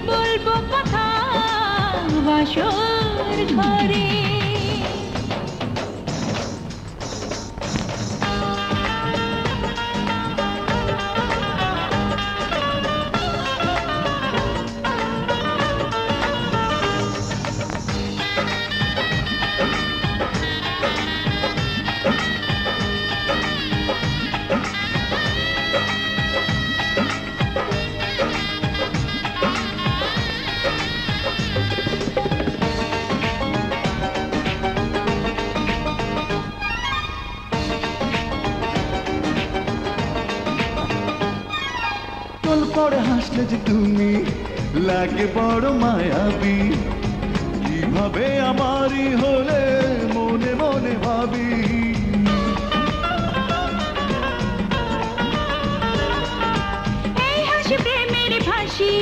বলবো কথা বাসর ঘরে। চল পড়ে হাসলে যে তুমি লাগে বড় মায়াবী। কিভাবে আমারই হলে মনে মনে ভাবি। এই হাসি প্রেমের ফাঁসি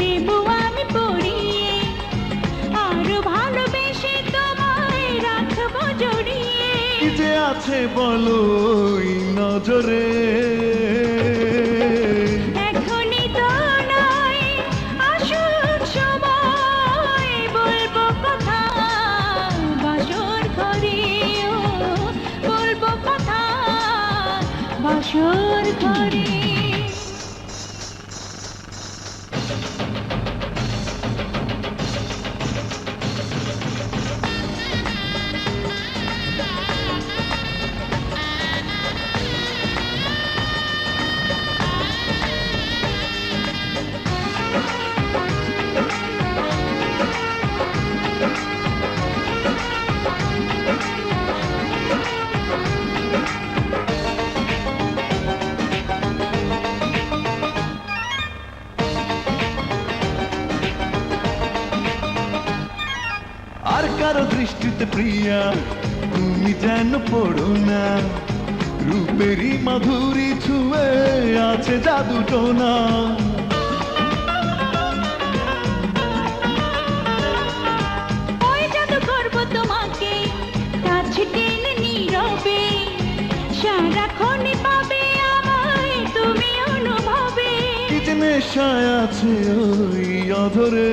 দেবো আমি পড়িয়ে, আরো ভালোবেসে তোমায় রাখবো জড়িয়ে। কি যে আছে বলো ওই নজরে। এখনই তো নয়, আসুক সময়, বলবো কথা বাসর ঘরে, ও বলবো কথা বাসর ঘরে। আর কারো দৃষ্টিতে প্রিয়া তুমি যেন পড়ো না। রূপেরই মাধুরী ছুঁয়ে আছে জাদু টোনা। ওই জাদু করবো তোমাকে কাছে টেনে নীরবে, সারাক্ষণ পাবে আমায় তুমি অনুভবে। কি যে নেশায় আছে ওই অধরে।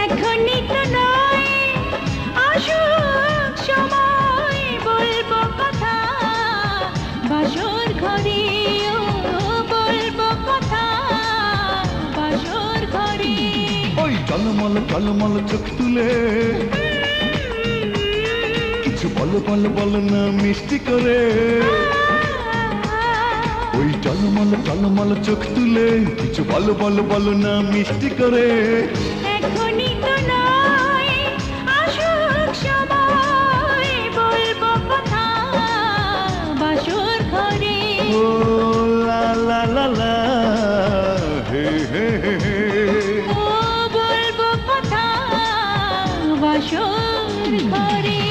এখনই তো নয়, আসুক সময়, বলবো কথা বাসর ঘরে, ও বলবো কথা বাসর ঘরে। ওই টলমল টলমল চোখ তুলে কিছু বলো বলো বলো না মিষ্টি করে। ওই টলমল টলমল চোখ তুলে কিছু বলো বলো বলো না মিষ্টি করে। এখনই তো নয়, আসুক সময়, বলবো কথা বাসর ঘরে। ও লা লা লা লা হে হে হে হে। ও বলবো কথা বাসর ঘরে।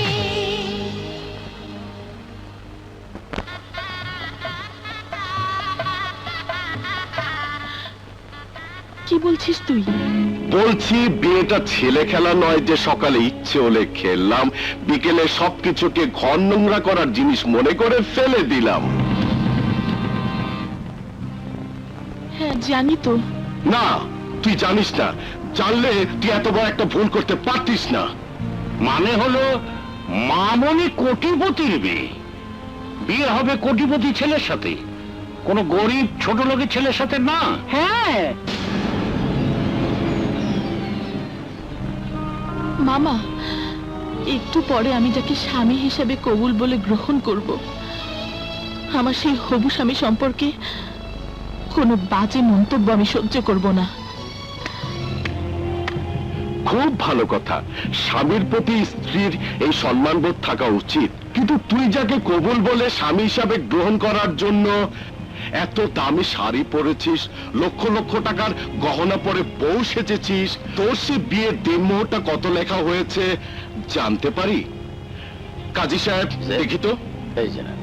কি বলছিস তুই? বলছি বিয়েটা ছেলে খেলা নয় যে সকালে ইচ্ছে হলে খেললাম, বিকেলে সবকিছুকে ঘর নোংরা করার জিনিস মনে করে ফেলে দিলাম। হ্যাঁ জানি তো। না, তুই জানিস না। জানলে তুই এত বড় একটা ভুল করতে পারতিস না। মানে হলো মামনি কোটিপতির মেয়ে, বিয়ে হবে কোটিপতি ছেলের সাথে, কোনো গরিব ছোট লোকের ছেলের সাথে না। হ্যাঁ, মামা, একটু পরে আমি যাকে স্বামী হিসেবে কবুল বলে গ্রহণ করব, আমার সেই হবু স্বামী সম্পর্কে কোনো বাজে মন্তব্য আমি সহ্য করব না। খুব ভালো কথা, স্বামীর প্রতি স্ত্রীর এই সম্মানবোধ থাকা উচিত। কিন্তু তুই যাকে কবুল বলে স্বামী হিসাবে গ্রহণ করার জন্য এত দামি শাড়ি পরেছিস, লক্ষ লক্ষ টাকার গহনা পরে বউ সেজেছিস, তোর সে বিয়ের দিনমোহরটা কত লেখা হয়েছে জানতে পারি? কাজী সাহেব, দেখি তো। এই যে না।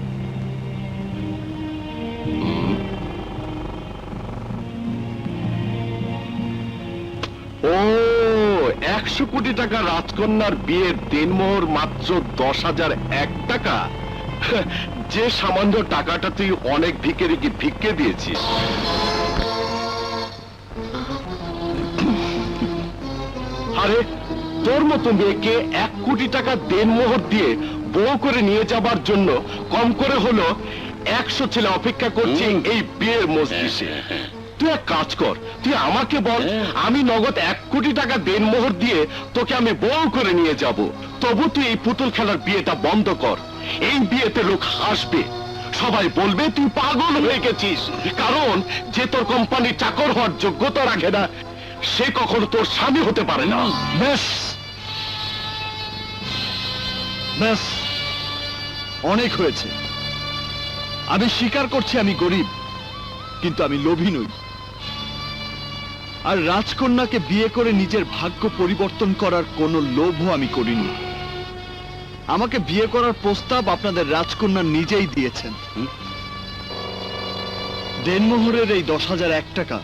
ও, 100 কোটি টাকা রাজকন্যার বিয়ের দিনমোহর মাত্র 10,001 টাকা। যে সামান্য টাকাটা তুই অনেক ভিখারিকে ভিক্ষে দিয়েছিস। আরে, তোর মতো মেয়েকে 1 কোটি টাকা দেনমোহর দিয়ে বউ করে নিয়ে যাবার জন্য কম করে হলো 100 ছেলে অপেক্ষা করছে এই বিয়ের মজলিসে। তুই এক কাজ কর, তুই আমাকে বল, আমি নগদ 1 কোটি টাকা দেনমোহর দিয়ে তোকে আমি বউ করে নিয়ে যাব। তবু তুই এই পুতুল খেলার বিয়েটা বন্ধ কর। এই বিয়েতে লোক হাসবে, সবাই বলবে তুই পাগল হয়ে গেছিস। কারণ যে তোর কোম্পানির চাকর হওয়ার যোগ্যতা রাখে না, সে কখনো তোর স্বামী হতে পারে না। ব্যাস ব্যাস, অনেক হয়েছে। আমি স্বীকার করছি আমি গরিব, কিন্তু আমি লোভী নই। আর রাজকন্যাকে বিয়ে করে নিজের ভাগ্য পরিবর্তন করার কোনো লোভও আমি করিনি। আমাকে বিয়ে করার প্রস্তাব আপনাদের রাজকন্যা নিজেই দিয়েছেন। দেনমোহরের এই 10,001 টাকা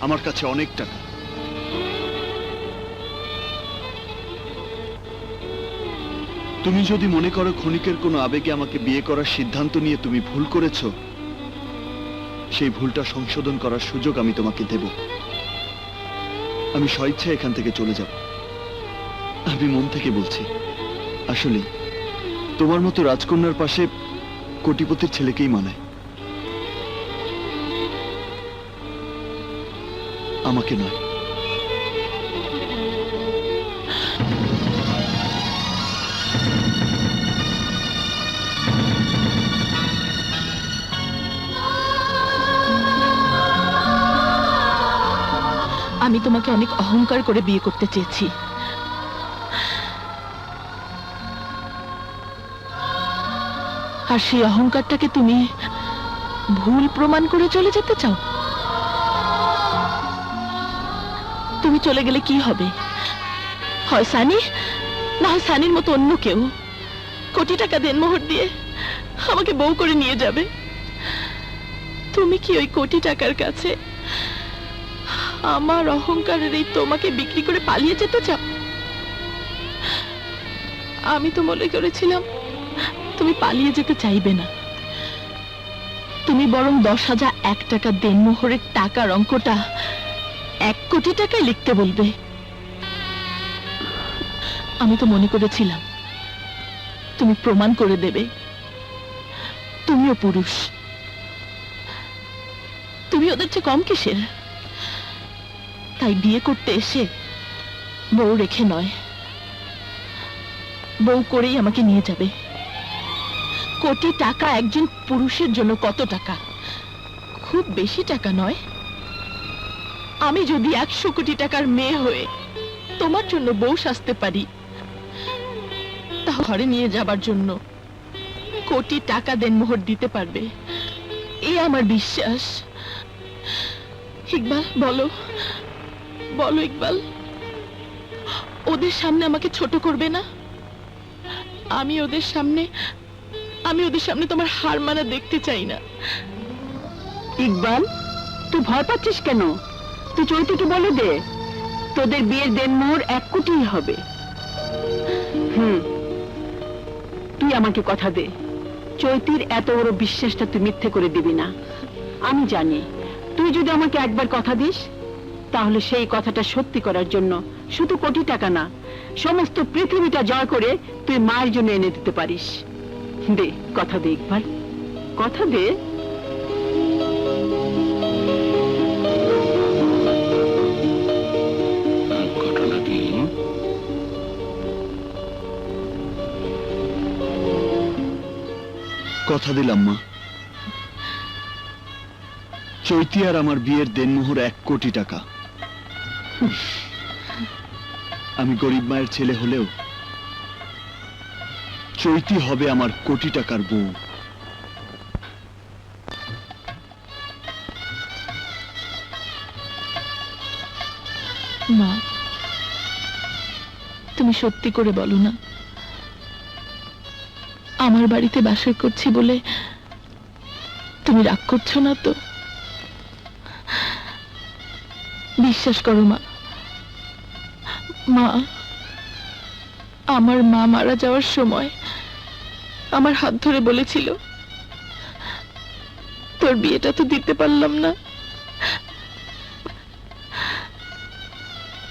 আমার কাছে অনেক টাকা। তুমি যদি মনে করো ক্ষণিকের কোনো আবেগে আমাকে বিয়ে করার সিদ্ধান্ত নিয়ে তুমি ভুল করেছো, সেই ভুলটা সংশোধন করার সুযোগ আমি তোমাকে দেব। আমি স্বেচ্ছা এখান থেকে চলে যাব। আমি মন থেকে বলছি, আসলে তোমার মতো রাজকন্যার পাশে কোটিপতির ছেলেকেই মানায়, আমাকে নয়। আমি তোমাকে অনেক অহংকার করে বিয়ে করতে চেয়েছি, আর সেই অহংকারটাকে তুমি ভুল প্রমাণ করে চলে যেতে চাও। তুমি চলে গেলে কি হবে? হয় সানি, না হয় সানির মতো অন্য কেউ কোটি টাকা দেনমোহর দিয়ে আমাকে বউ করে নিয়ে যাবে। তুমি কি ওই কোটি টাকার কাছে আমার অহংকারের এই তোমাকে বিক্রি করে পালিয়ে যেতে চাও? আমি তো মনে করেছিলাম তুমি পালিয়ে যেতে চাইবে না। তুমি বরং 10,001 টাকা দেনমোহরের টাকার অঙ্কটা 1 কোটি টাকায় লিখতে বলবে। আমি তো মনে করেছিলাম তুমি প্রমাণ করে দেবে তুমিও পুরুষ। তুমি ওদের চেয়ে কম কিসের? তাই বিয়ে করতে এসে বউ রেখে নয়, বউ করেই আমাকে নিয়ে যাবে। কোটি টাকা একজন পুরুষের জন্য কত টাকা? খুব বেশি টাকা নয়। আমি যদি 100 কোটি টাকার মেয়ে হয়ে তোমার জন্য বউ সাজতে পারি, তা ঘরে নিয়ে যাবার জন্য কোটি টাকা দেনমোহর দিতে পারবে, এই আমার বিশ্বাস। ইকবাল, বলো বলো ইকবাল, ওদের সামনে আমাকে ছোট করবে না? আমি ওদের সামনে তোমার হার মানা দেখতে চাই না। ইকবাল, তুই ভয় পাচ্ছিস কেন? তুই চৈতিকে বলে দে তোদের বিয়ের দেনমোহর 1 কোটি হবে। তুই আমাকে কথা দে, চৈতির এত বড় বিশ্বাসটা তুই মিথ্যে করে দিবি না। আমি জানি তুই যদি আমাকে একবার কথা দিস, তাহলে সেই কথাটা সত্যি করার জন্য শুধু কোটি টাকা না, সমস্ত পৃথিবীটা জয় করে তুই মায়ের জন্য এনে দিতে পারিস। দে কথা দে ইকবাল, কথা দে। ঘটনা কি? কথা দিলাম মা, চৈতি আর আমার বিয়ের দেনমোহর 1 কোটি টাকা। আমি গরিব মায়ের ছেলে হলেও চৈতি হবে আমার কোটি টাকার বউ। মা, তুমি সত্যি করে বলো না, আমার বাড়িতে বাসর করছি বলে তুমি রাগ করছো না তো? বিশ্বাস করো মা, মা, আমার মা মারা যাওয়ার সময় আমার হাত ধরে বলেছিল, তোর বিয়েটা তো দিতে পারলাম না,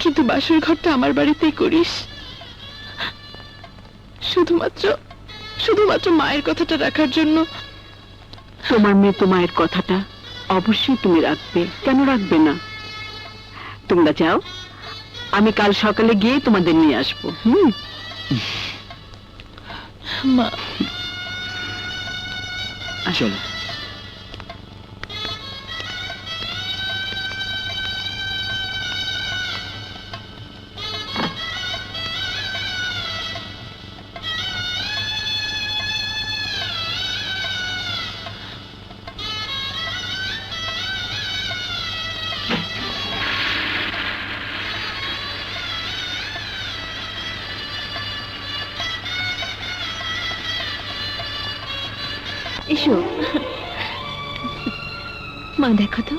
কিন্তু বাসর ঘরটা আমার বাড়িতেই করিস। শুধুমাত্র মায়ের কথাটা রাখার জন্য। তোমার মৃত মায়ের কথাটা অবশ্যই তুমি রাখবে, কেন রাখবে না? তোমরা যাও, আমি কাল সকালে গিয়ে তোমাদের নিয়ে আসবো। মা, চলো। এসো মা, দেখো তো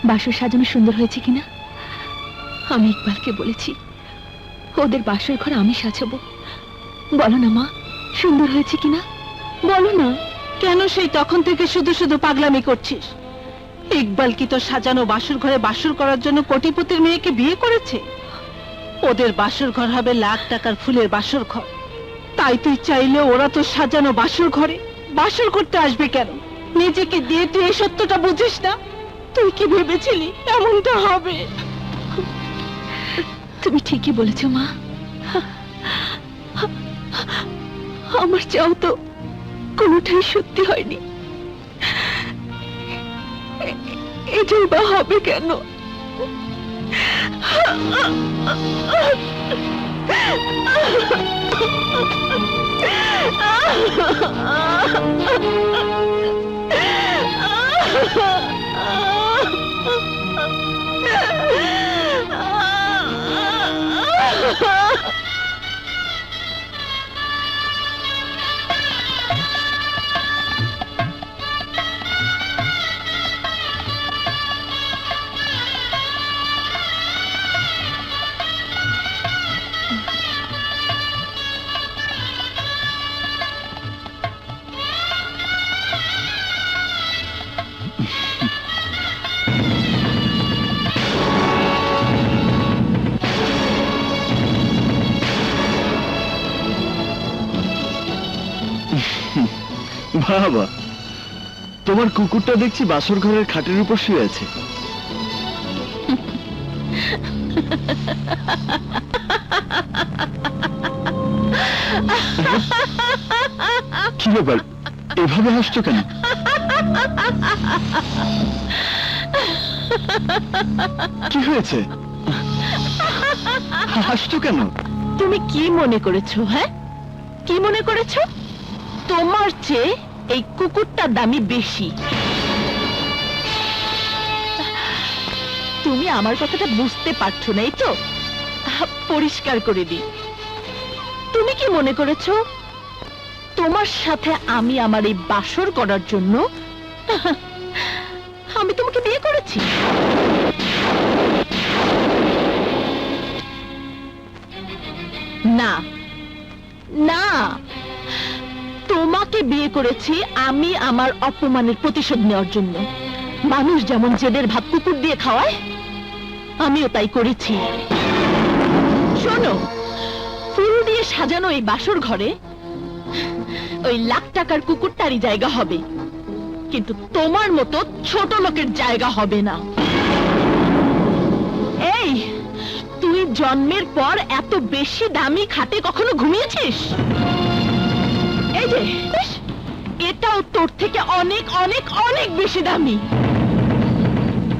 বাসর সাজানো সুন্দর হয়েছে কিনা। আমি ইকবালকে বলেছি ওদের বাসর ঘর আমি সাজাবো। বলো না মা, সুন্দর হয়েছে কিনা বলো না। কেন সেই তখন থেকে শুধু শুধু পাগলামি করছিস? ইকবাল কি তোর সাজানো বাসর ঘরে বাসর করার জন্য কোটিপতির মেয়েকে বিয়ে করেছে? ওদের বাসর ঘর হবে লাখ টাকার ফুলের বাসর ঘর। তাই তুই চাইলে ওরা তো সাজানো বাসর ঘরে বাসর করতে আসবে কেন? নিজেকে দিয়ে তুই এই সত্যটা বুঝিস না? তুই কি ভেবেছিলি এমনটা হবে? তুমি ঠিকই বলেছো মা, আমার চাও তো কোনোটাই সত্যি হয়নি। এটাই বা হবে কেন? বাবা, তোমার কুকুরটা দেখছি বাসর ঘরের খাটের উপর শুয়ে আছে। কি ব্যাপার, এভাবে হাসছো কেন? কি হয়েছে, হাসছো কেন? তুমি কি মনে করেছো? হ্যাঁ, কি মনে করেছো? তোমার চেয়ে এই কুকুরটার দামই বেশি। তুমি আমার কথাটা বুঝতে পারছো না, এই তো? পরিষ্কার করে দিই, তুমি কি মনে করেছো তোমার সাথে আমি আমার এই বাসর করার জন্য আমি তোমাকে বিয়ে করেছি? না না, তোমাকে বিয়ে করেছি আমি আমার অপমানের প্রতিশোধ নেওয়ার জন্য। মানুষ যেমন জেদের ভাত কুকুর দিয়ে খাওয়ায়, আমিও তাই করেছি। শোনো, ফুল দিয়ে সাজানো এই বাসর ঘরে ওই লাখ টাকার কুকুরটারই জায়গা হবে, কিন্তু তোমার মতো ছোট লোকের জায়গা হবে না। এই, তুই জন্মের পর এত বেশি দামি খাটে কখনো ঘুমিয়েছিস? এই যে, এটাও তোর থেকে অনেক অনেক অনেক বেশি দামি।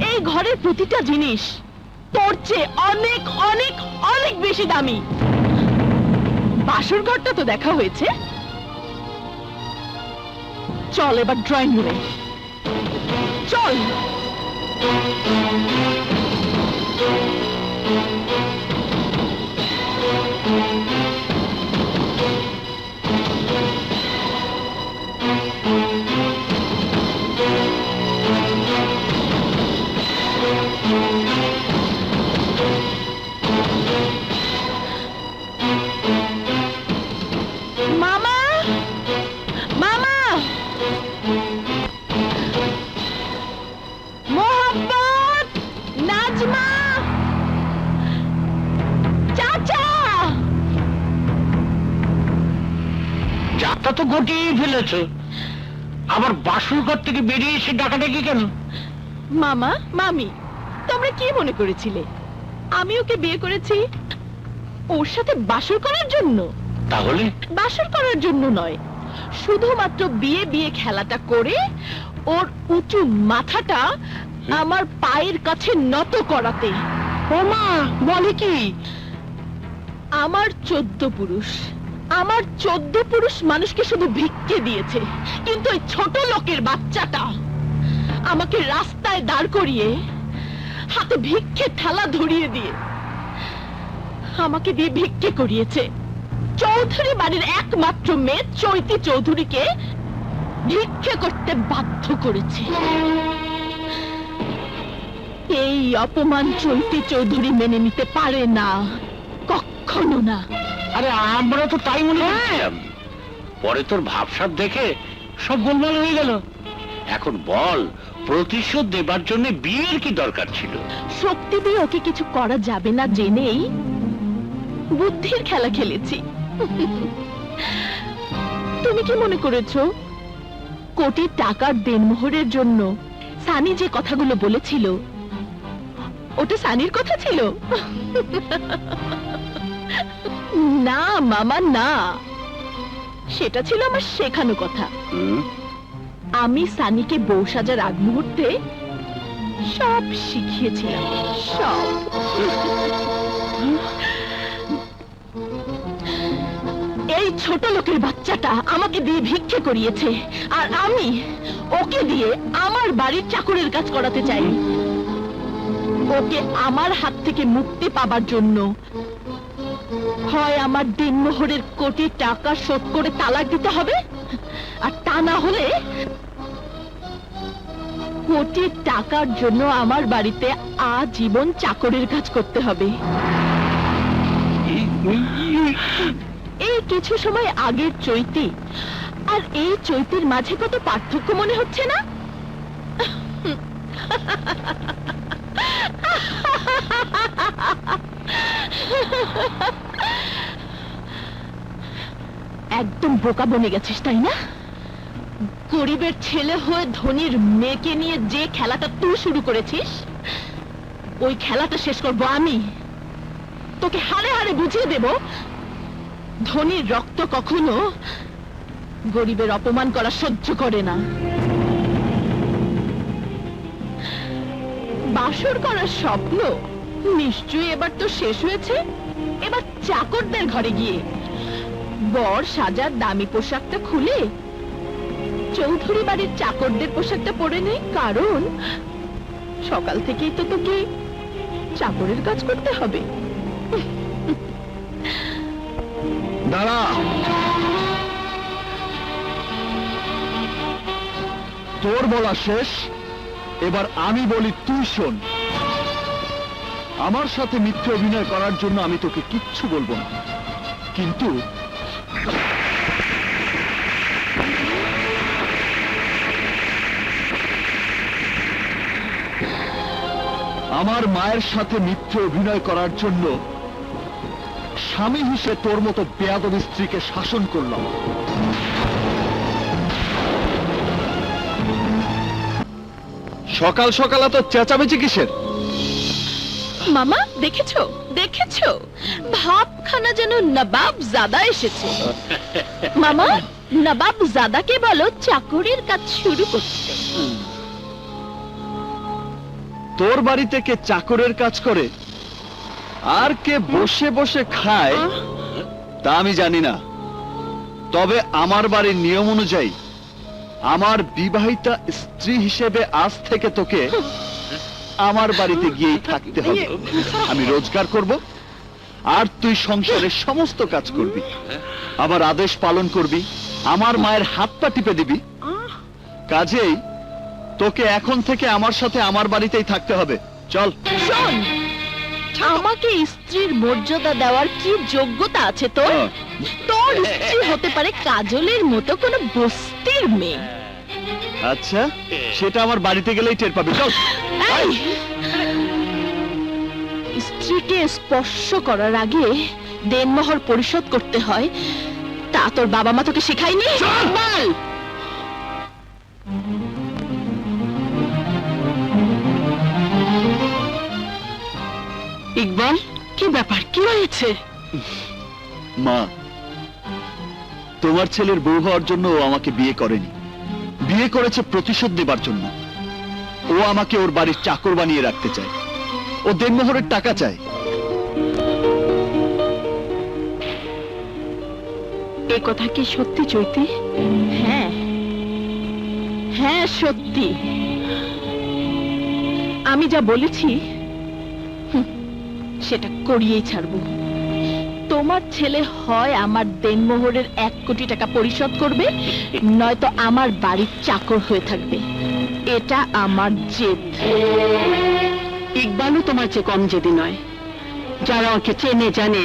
এই ঘরের প্রতিটা জিনিস তোর চেয়ে অনেক অনেক অনেক বেশি দামি। বাসর ঘরটা তো দেখা হয়েছে, চল এবার ড্রয়িং রুমে চল। মামা, মামা, মোহাম্মদ, নাজমা, চাচা। যাত্রা তো গটিয়ে ফেলেছ, আবার বাসুর ঘর থেকে বেরিয়ে এসে ডাকাডাকি কেন? মামা, মামি, তোমরা কি মনে করেছিলে আমি ওকে বিয়ে করেছি ওর সাথে বাসর করার জন্য? তাহলে বাসর করার জন্য নয়, শুধুমাত্র বিয়ে বিয়ে খেলাটা করে ওর উঁচু মাথাটা আমার পায়ের কাছে নত করাতে। ও মা, বলে কি? আমার 14 পুরুষ, আমার 14 পুরুষ মানুষকে শুধু ভিক্ষে দিয়েছে, কিন্তু ওই ছোট লোকের বাচ্চাটা আমাকে রাস্তায় দাঁড় করিয়ে হাতে ভিক্ষে থালা ধরিয়ে দিয়ে আমাকে দিয়ে ভিক্ষে করিয়েছে। চৌধুরী বাড়ির একমাত্র মেয়ে চৈতি চৌধুরীকে ভিক্ষে করতে বাধ্য করেছে। এই অপমান চৈতি চৌধুরী মেনে নিতে পারে না, কখনো না। আরে আমরা তো তাই মনে করছিলাম, পরে তোর ভাবসাব দেখে সব গোলমাল হয়ে গেল। এখন বল, প্রতিশোধ দেবার জন্য বিয়ের কি দরকার ছিল? শক্তি দিয়ে ওকে কিছু করা যাবে না জেনেই বুদ্ধির খেলা খেলেছি। তুমি কি মনে করেছো কোটি টাকার দেনমোহরের জন্য সানি যে কথাগুলো বলেছিল ওটা সানির কথা ছিল? না মামা, না, সেটা ছিল আমার শেখানো কথা। আমি সানিকে বউ সাজার আগ মুহূর্তে সব শিখিয়েছিলাম, সব। এই ছোট লোকের বাচ্চাটা আমাকে দিয়ে ভিক্ষে করিয়েছে, আর আমি ওকে দিয়ে আমার বাড়ির চাকরের কাজ করাতে চাই। ওকে আমার হাত থেকে মুক্তি পাবার জন্য হয় আমার দিনমোহরের কোটি টাকা শোধ করে তালাক দিতে হবে, আর তা না হলে কোটি টাকার জন্য আমার বাড়িতে আজীবন চাকরের কাজ করতে হবে। এই কিছু সময় আগের চৈতি আর এই চৈতির মাঝে কত পার্থক্য মনে হচ্ছে না? একদম বোকা বনে গেছিস, তাই না? গরিবের ছেলে হয়ে ধনীর মেয়েকে নিয়ে যে খেলাটা তুই শুরু করেছিস, ওই খেলাটা শেষ করব আমি। তোকে হাড়ে হাড়ে বুঝিয়ে দেব ধনীর রক্ত কখনো গরিবের অপমান করা সহ্য করে না। বাসর করার স্বপ্ন নিশ্চয়ই এবার তো শেষ হয়েছে। এবার চাকরদের ঘরে গিয়ে বর সাজার দামি পোশাকটা খুলে চৌধুরী বাড়ির চাকরদের পোশাকটা পরে নেই, কারণ সকাল থেকেই তো তোকে চাকরের কাজ করতে হবে। দাঁড়া, তোর বলা শেষ, এবার আমি বলি তুই শোন। আমার সাথে মিথ্যে অভিনয় করার জন্য আমি তোকে কিচ্ছু বলবো না, কিন্তু আমার মায়ের সাথে মিথ্যে অভিনয় করার জন্য স্বামী হিসেবে তোর মতো বেয়াদব স্ত্রীকে শাসন করলাম। সকাল সকাল তো চেঁচামেচি কিসের? মামা দেখেছো দেখেছো, ভাবখানা যেন নবাব জাদা এসেছে। মামা, নবাব জাদাকে বলো চাকরির কাজ শুরু করতে। তোর বাড়িতে কে চাকরের কাজ করে আর কে বসে বসে খায় তা আমি জানি না, তবে আমার বাড়ির নিয়ম অনুযায়ী আমার বিবাহিতা স্ত্রী হিসেবে আজ থেকে তোকে আমার বাড়িতে গিয়েই থাকতে হবে। আমি রোজগার করব আর তুই সংসারের সমস্ত কাজ করবি, আমার আদেশ পালন করবি, আমার মায়ের হাত পা টিপে দিবি। কাজেই তোকে এখন থেকে আমার সাথে আমার বাড়িতেই থাকতে হবে। চল। শোন, আমাকে স্ত্রীর মর্যাদা দেওয়ার কি যোগ্যতা আছে তোর? তোর স্ত্রী হতে পারে কাজলের মতো কোনো বস্তির মেয়ে। আচ্ছা, সেটা আমার বাড়িতে গেলেই টের পাবি। চল। এই, স্ত্রীকে স্পর্শ করার আগে দেনমোহর পরিশোধ করতে হয়, তা তোর বাবা মা তোকে শেখায়নি? বল। ইকবাল, কি ব্যাপার, কি হয়েছে? মা, তোমার ছেলের বউ হওয়ার জন্য ও আমাকে বিয়ে করেনি, বিয়ে করেছে প্রতিশোধ দেবার জন্য। ও আমাকে ওর বাড়ির চাকর বানিয়ে রাখতে চায়, ও দেনমোহরের টাকা চায়। এ কথা কি সত্যি চৈতি? হ্যাঁ হ্যাঁ, সত্যি। আমি যা বলেছি সেটা করিয়েই ছাড়বো। তোমার ছেলে হয় আমার দেনমোহরের 1 কোটি টাকা পরিশোধ করবে, নয়তো আমার বাড়ির চাকর হয়ে থাকবে। এটা আমার জেদ। ইকবালও তোমার চেয়ে কম জেদি নয়। যারা ওকে চেনে জানে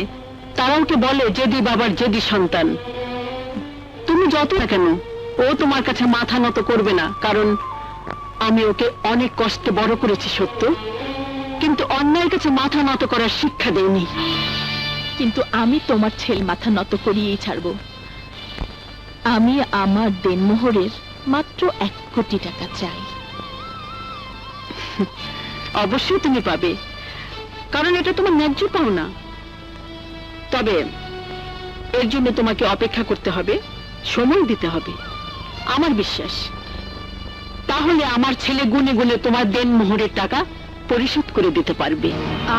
তারা ওকে বলে জেদি বাবার জেদি সন্তান। তুমি যত না কেন, ও তোমার কাছে মাথা নত করবে না, কারণ আমি ওকে অনেক কষ্টে বড় করেছি সত্য, কিন্তু অন্যায়ের কাছে মাথা নত করার শিক্ষা দেইনি। কিন্তু আমি তোমার ছেলে মাথা নত করিয়েই ছাড়বো। আমি আমার দেনমোহরের মাত্র 1 কোটি টাকা চাই। অবশ্যই তুমি পাবে, কারণ এটা তোমার ন্যায্য পাওনা। তবে এর জন্য তোমাকে অপেক্ষা করতে হবে, সময় দিতে হবে। আমার বিশ্বাস তাহলে আমার ছেলে গুনে গুনে তোমার দেনমোহরের টাকা পরিশোধ করে দিতে পারবে।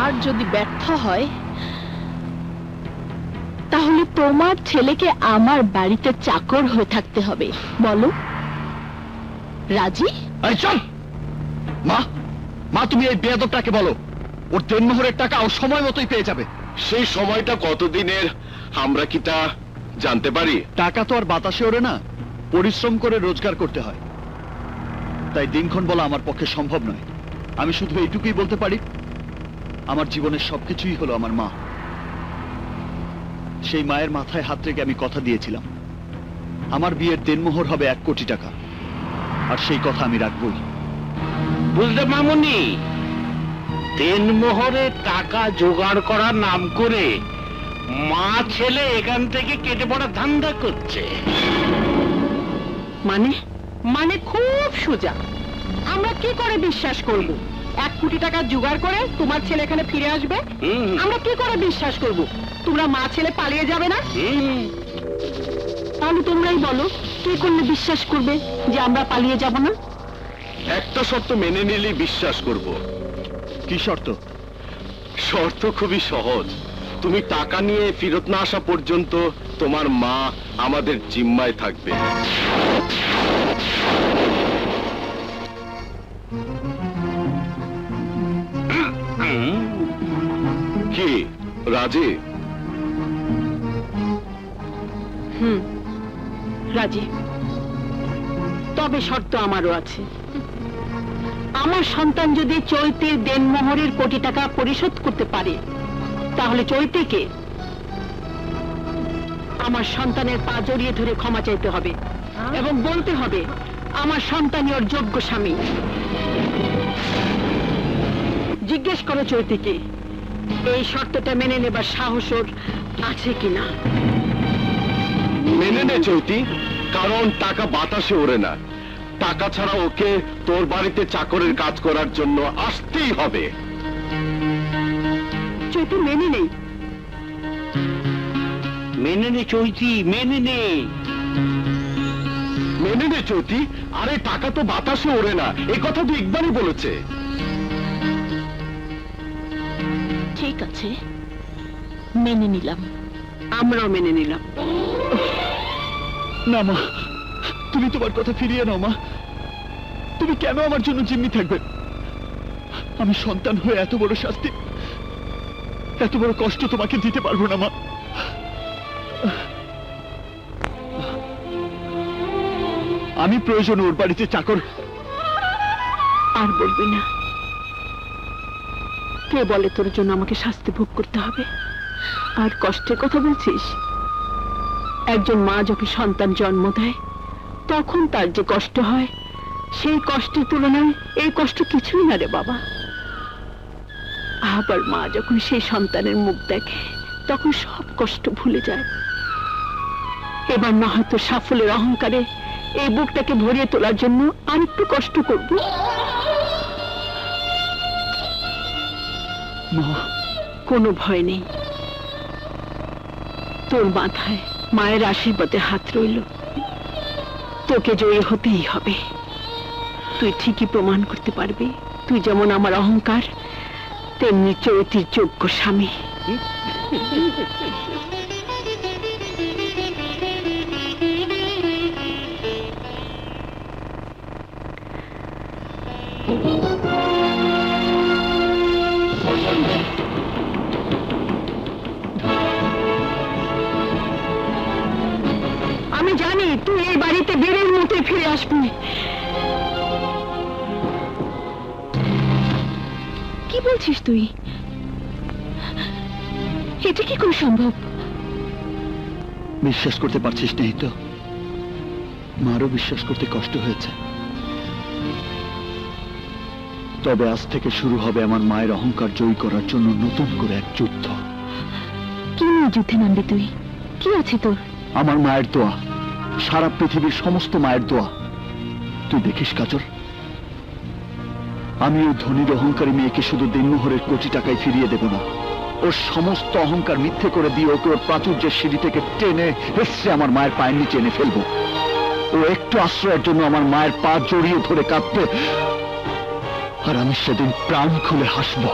আর যদি ব্যর্থ হয়, তাহলে তোমার ছেলেকে আমার বাড়িতে চাকর হয়ে থাকতে হবে। বলো রাজি? এই চল। মা, মা তুমি এই বেয়াদবটাকে বলো ওর দেনমোহরের টাকা ও সময় মতোই পেয়ে যাবে। সেই সময়টা কতদিনের আমরা কি তা জানতে পারি? টাকা তো আর বাতাসে ওড়ে না, পরিশ্রম করে রোজগার করতে হয়। তাই দিনক্ষণ বলা আমার পক্ষে সম্ভব নয়। আমি শুধু এইটুকুই বলতে পারি, আমার জীবনের সবকিছুই হলো আমার মা। সেই মায়ের মাথায় হাত রেখে আমি কথা দিয়েছিলাম আমার বিয়ের দেনমোহর হবে 1 কোটি টাকা, আর সেই কথা আমি রাখবই। বুঝলে মামুনি, দেনমোহরে টাকা জোগাড় করার নাম করে মা ছেলে এখান থেকে কেটে পড়া ধান্দা করছে। মানে মানে খুব সোজা। আমরা কি করে বিশ্বাস করব 1 কোটি টাকা জোগাড় করে তোমার ছেলে এখানে ফিরে আসবে? আমরা কি করে বিশ্বাস করব তোমরা মা ছেলে পালিয়ে যাবে না? তাহলে তোমরাই বলো, কি করলে বিশ্বাস করবে যে আমরা পালিয়ে যাব না? একটা শর্ত মেনে নিলেই বিশ্বাস করব। কি শর্ত? শর্ত খুবই সহজ। তুমি টাকা নিয়ে ফেরত না আসা পর্যন্ত তোমার মা আমাদের জিম্মায় থাকবে। কি রাজি? রাজি, তবে শর্ত আমারও আছে। আমার সন্তান যদি চৈতির দেনমোহরের কোটি টাকা পরিশোধ করতে পারে, তাহলে চৈতিকে আমার সন্তানের পা জড়িয়ে ধরে ক্ষমা চাইতে হবে এবং বলতে হবে আমার সন্তানই ওর যোগ্য স্বামী। জিজ্ঞেস করো চৈতিকে এই শর্তটা মেনে নেবার সাহস ওর আছে কিনা। মেনে নে চৈতি, কারণ টাকা বাতাসে ওড়ে না। টাকা ছাড়া ওকে তোর বাড়িতে চাকরের কাজ করার জন্য আসতেই হবে। চৈতি মেনে নেই। মেনে নে চৈতি, মেনে নে। মেনে নে চৈতি, আরে টাকা তো বাতাসে ওড়ে না, এই কথা তো ইকবালই বলেছে। ঠিক আছে, মেনে নিলাম। আমরাও মেনে নিলাম। না মা, তুমি তোমার কথা ফিরিয়ে নাও মা। তুমি কেন আমার জন্য জিম্মি থাকবে? আমি সন্তান হয়ে এত বড় শাস্তি, এত বড় কষ্ট তোমাকে দিতে পারবো না মা। আমি প্রয়োজন ওর বাড়িতে চাকর। আর বলবি না। কে বলে তোর জন্য আমাকে শাস্তি ভোগ করতে হবে? আর কষ্টের কথা বলছিস? একজন মা যখন সন্তান জন্ম দেয় তখন তার যে কষ্ট হয়, সেই কষ্টের তুলনায় এই কষ্ট কিছুই না রে বাবা। আবার মা যখন সেই সন্তানের মুখ দেখে তখন সব কষ্ট ভুলে যায়। এবার না হয়তো সাফল্যের অহংকারে এই বুকটাকে ভরিয়ে তোলার জন্য আর একটু কষ্ট করব। মা, কোনো ভয় নেই। তোর মাথায় মায়ের আশীর্বাদে হাত রইল। তোকে জয়ী হতেই হবে। তুই ঠিকই প্রমাণ করতে পারবি তুই যেমন আমার অহংকার, তেমনি চৈতির যোগ্য স্বামী। আমি জানি তুই এই বাড়িতে বীরের মতো ফিরে আসবি। কি বলছিস তুই? এটা কি করে সম্ভব? বিশ্বাস করতে পারছিস নেই তো? মারও বিশ্বাস করতে কষ্ট হয়েছে। তবে আজ থেকে শুরু হবে আমার মায়ের অহংকার জয়ী করার জন্য নতুন করে এক যুদ্ধ। কি নিয়ে যুদ্ধে নামবি তুই? কি আছে তোর? আমার মায়ের দোয়া, সারা পৃথিবীর সমস্ত মায়ের দোয়া। তুই দেখিস কাজল, আমি ওই ধনীর অহংকারী মেয়েকে শুধু দিনমোহরের কোটি টাকায় ফিরিয়ে দেব না, ওর সমস্ত অহংকার মিথ্যে করে দিয়ে ওকে ওর প্রাচুর্যের সিঁড়ি থেকে টেনে হেসে আমার মায়ের পায়ের নিচে এনে ফেলবো। ও একটু আশ্রয়ের জন্য আমার মায়ের পা জড়িয়ে ধরে কাঁদবে, আর আমি সেদিন প্রাণ খুলে হাসবো।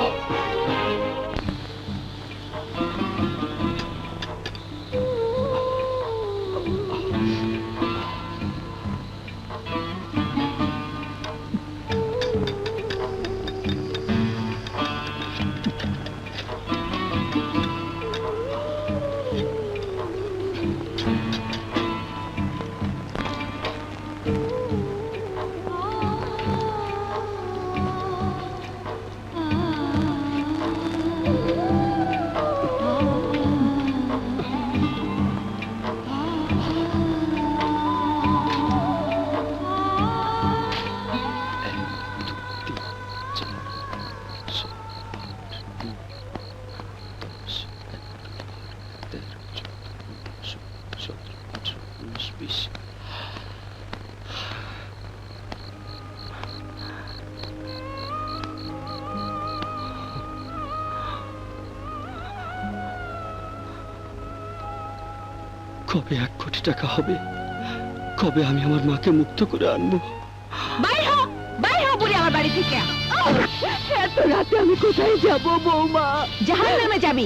কবে 1 কোটি টাকা হবে? কবে আমি আমার মাকে মুক্ত করে আনবো? বাইর হ, বাইর হ বুড়ি আমার বাড়ি থেকে। এত রাতে আমি কোথায় যাব বৌমা? জাহান্নামে যাবি।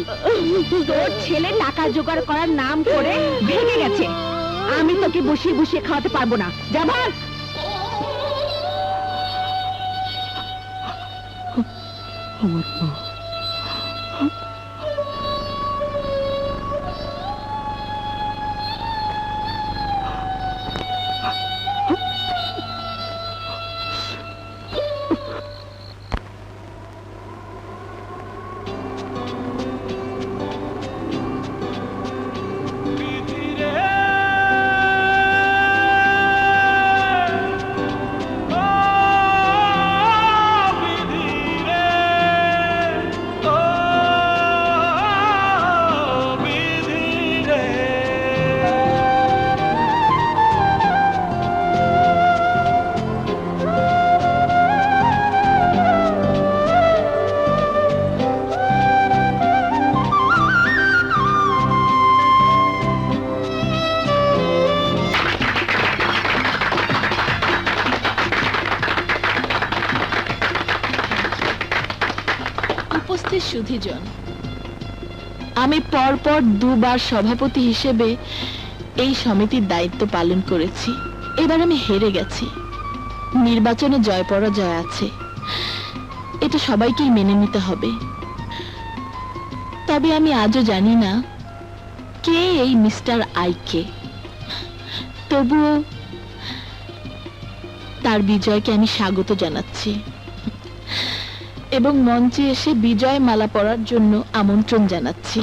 তোর ছেলে টাকা জোগাড় করার নাম করে ভেঙে গেছে। আমি তোকে বসিয়ে বসিয়ে খাওয়াতে পারবো না। যা ভাগ। আমার মা, মিসেস সুধিজন। আমি পরপর দুবার সভাপতি হিসেবে এই সমিতির দায়িত্ব পালন করেছি। এবার আমি হেরে গেছি। নির্বাচনে জয় পরাজয় আছে, এটা সবাইকেই মেনে নিতে হবে। তবে আমি আজও জানি না কে এই মিস্টার আইকে। তবুও তার বিজয়কে আমি স্বাগত জানাচ্ছি এবং মঞ্চে এসে বিজয় মালা পরার জন্য আমন্ত্রণ জানাচ্ছি।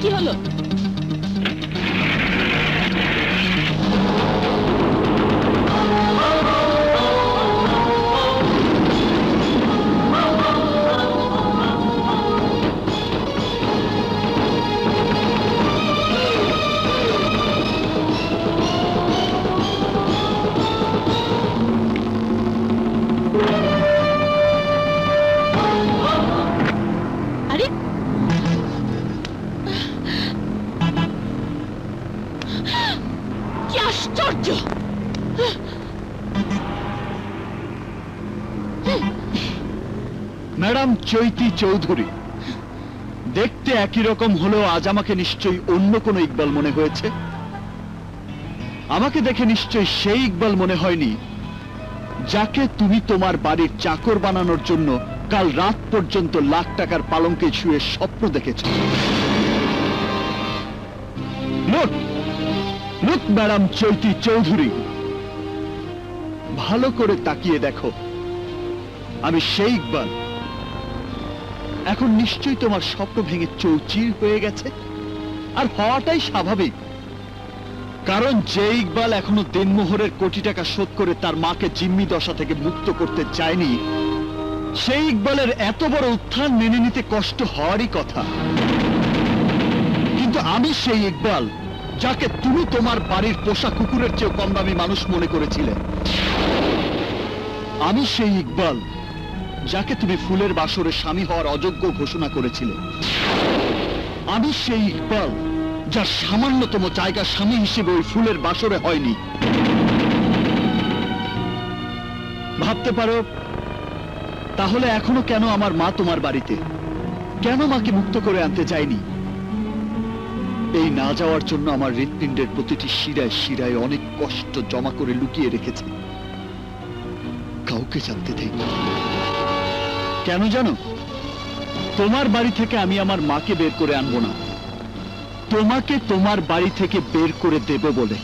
কি হলো? আরে কি আশ্চর্য! ম্যাডাম চৈতি চৌধুরী, দেখতে একই রকম হলেও আজ আমাকে নিশ্চয়ই অন্য কোনো ইকবাল মনে হয়েছে। আমাকে দেখে নিশ্চয়ই সেই ইকবাল মনে হয়নি যাকে তুমি তোমার বাড়ির চাকর বানানোর জন্য কাল রাত পর্যন্ত লাখ টাকার পালঙ্কে শুয়ে স্বপ্ন দেখেছ। লুক লুক ম্যাডাম চৈতি চৌধুরী, ভালো করে তাকিয়ে দেখো, আমি সেই ইকবাল। এখন নিশ্চয়ই তোমার স্বপ্ন ভেঙে চৌচির হয়ে গেছে, আর হওয়াটাই স্বাভাবিক। কারণ যে ইকবাল এখনো দিনমোহরের কোটি টাকা শোধ করে তার মাকে জিম্মি দশা থেকে মুক্ত করতে চায়নি, সেই ইকবালের এত বড় উত্থান মেনে নিতে কষ্ট হওয়ারই কথা। কিন্তু আমি সেই ইকবাল যাকে তুমি তোমার বাড়ির পোষা কুকুরের চেয়ে কম দামি মানুষ মনে করেছিলে। আমি সেই ইকবাল যাকে তুমি ফুলের বাসরে স্বামী হওয়ার অযোগ্য ঘোষণা করেছিলে। আমি সেই ইকবাল যার সামান্যতম জায়গা স্বামী হিসেবে ওই ফুলের বাসরে হয়নি। ভাবতে পারো তাহলে এখনো কেন আমার মা তোমার বাড়িতে, কেন মাকে মুক্ত করে আনতে চাইনি? এই না যাওয়ার জন্য আমার হৃৎপিণ্ডের প্রতিটি শিরায় শিরায় অনেক কষ্ট জমা করে লুকিয়ে রেখেছে, কাউকে জানতে দেইনি। কেন জানো? তোমার বাড়ি থেকে আমি আমার মাকে বের করে আনবো না, তোমাকে তোমার বাড়ি থেকে বের করে দেব বলে।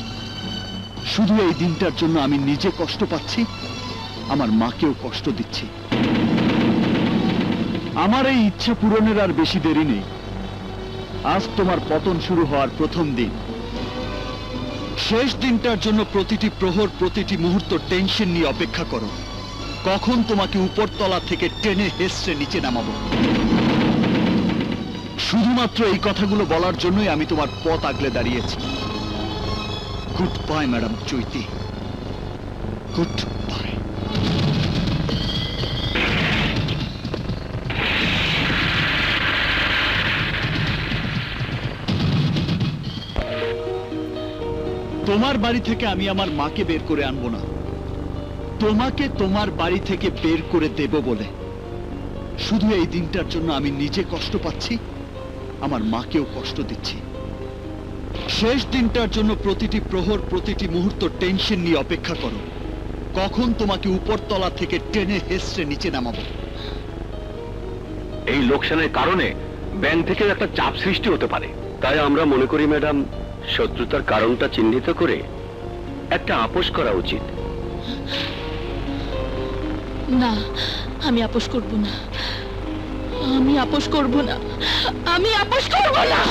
শুধু এই দিনটার জন্য আমি নিজে কষ্ট পাচ্ছি, আমার মাকেও কষ্ট দিচ্ছি। আমার এই ইচ্ছা পূরণের আর বেশি দেরি নেই। আজ তোমার পতন শুরু হওয়ার প্রথম দিন। শেষ দিনটার জন্য প্রতিটি প্রহর প্রতিটি মুহূর্ত টেনশন নিয়ে অপেক্ষা করো, কখন তোমাকে উপরতলা থেকে টেনে হেসড়ে নিচে নামাবো। শুধুমাত্র এই কথাগুলো বলার জন্যই আমি তোমার পথ আগলে দাঁড়িয়েছি। গুড বাই ম্যাডাম চৈতি, গুড বাই। তোমার বাড়ি থেকে আমি আমার মাকে বের করে আনবো না, তোমাকে তোমার বাড়ি থেকে বের করে দেব বলে। শুধু এই দিনটার জন্য আমি নিজে কষ্ট পাচ্ছি, আমার মাকেও কষ্ট দিচ্ছি। শেষ দিনটার জন্য প্রতিটি প্রহর, প্রতিটি মুহূর্ত টেনশন নিয়ে অপেক্ষা করো, কখন তোমাকে উপরতলা থেকে টেনে হেসড়ে নিচে নামাবো। এই লোকসানের কারণে ব্যাংক থেকে একটা চাপ সৃষ্টি হতে পারে। তাই আমরা মনে করি ম্যাডাম, শত্রুতার কারণটা চিহ্নিত করে একটা আপোষ করা উচিত। না, আমি আপোষ করব না, আমি আপোষ করব না, আমি আপোষ করব না।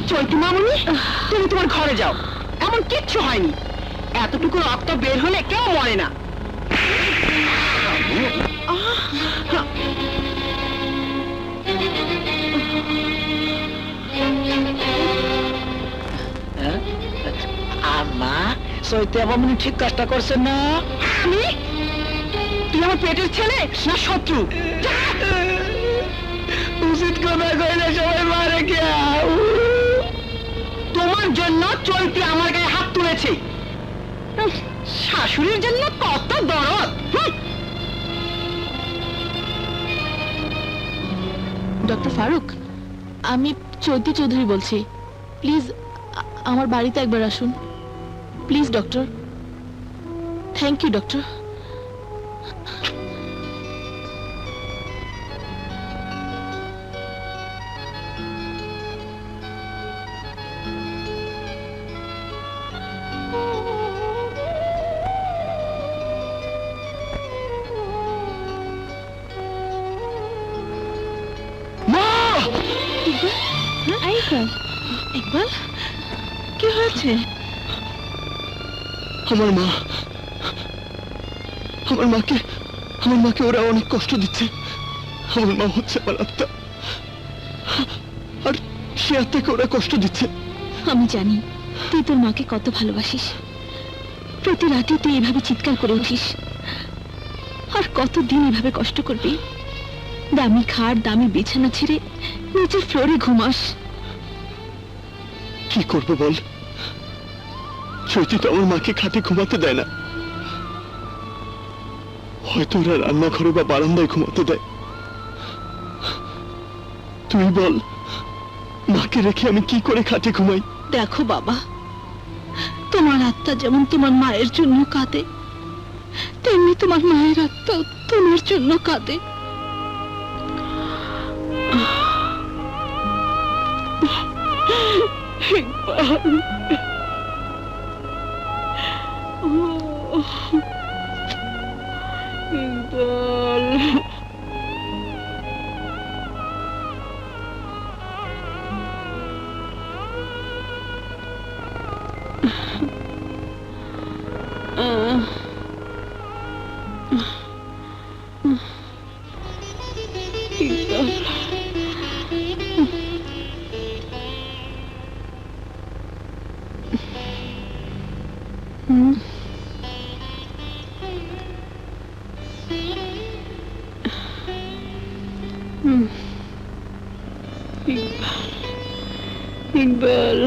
চৈতি মামুনি, তুমি তোমার ঘরে যাও, এমন কিচ্ছু হয়নি। এতটুকু রক্ত বের হলে কেউ মরে না। আম্মা, সইতে মামুনি ঠিক কাজটা করছেন না? আমি? তুই আমার পেটের ছেলে না শত্রু? উচিত কথা কইলে সবাই মারে কে? তোমার জন্য চৈতি আমার গায়ে হাত তুলেছে। শাশুড়ির জন্য কত দরদ। ডক্টর ফারুক, আমি চৈতি চৌধুরী বলছি। প্লিজ আমার বাড়িতে একবার আসুন, please doctor. Thank you doctor. Iqbal, কি হয়েছে? আমার মাকে ওরা অনেক কষ্ট দিচ্ছে। আমার মা হচ্ছে আমার আত্মা, আর সে আত্মাকে ওরা কষ্ট দিচ্ছে। আমি জানি তুই তোর মাকে কত ভালোবাসিস। প্রতি রাতে তুই এভাবে চিৎকার করে উঠিস, আর কতদিন এভাবে কষ্ট করবি? দামি খাট, দামি বিছানা ছেড়ে নিচের ফ্লোরে ঘুমাস। কি করবো বল, চৈতি তো আমার মাকে খাটে ঘুমাতে দেয় না। হয়তো ওরা রান্নাঘরে বা বারান্দায় ঘুমাতে দেয়। তুই বল, মাকে রেখে আমি কি করে খাটে ঘুমাই? দেখো বাবা, তোমার আত্মা যেমন তোমার মায়ের জন্য কাঁদে, তেমনি তোমার মায়ের আত্মাও তোমার জন্য কাঁদে। ইকবাল,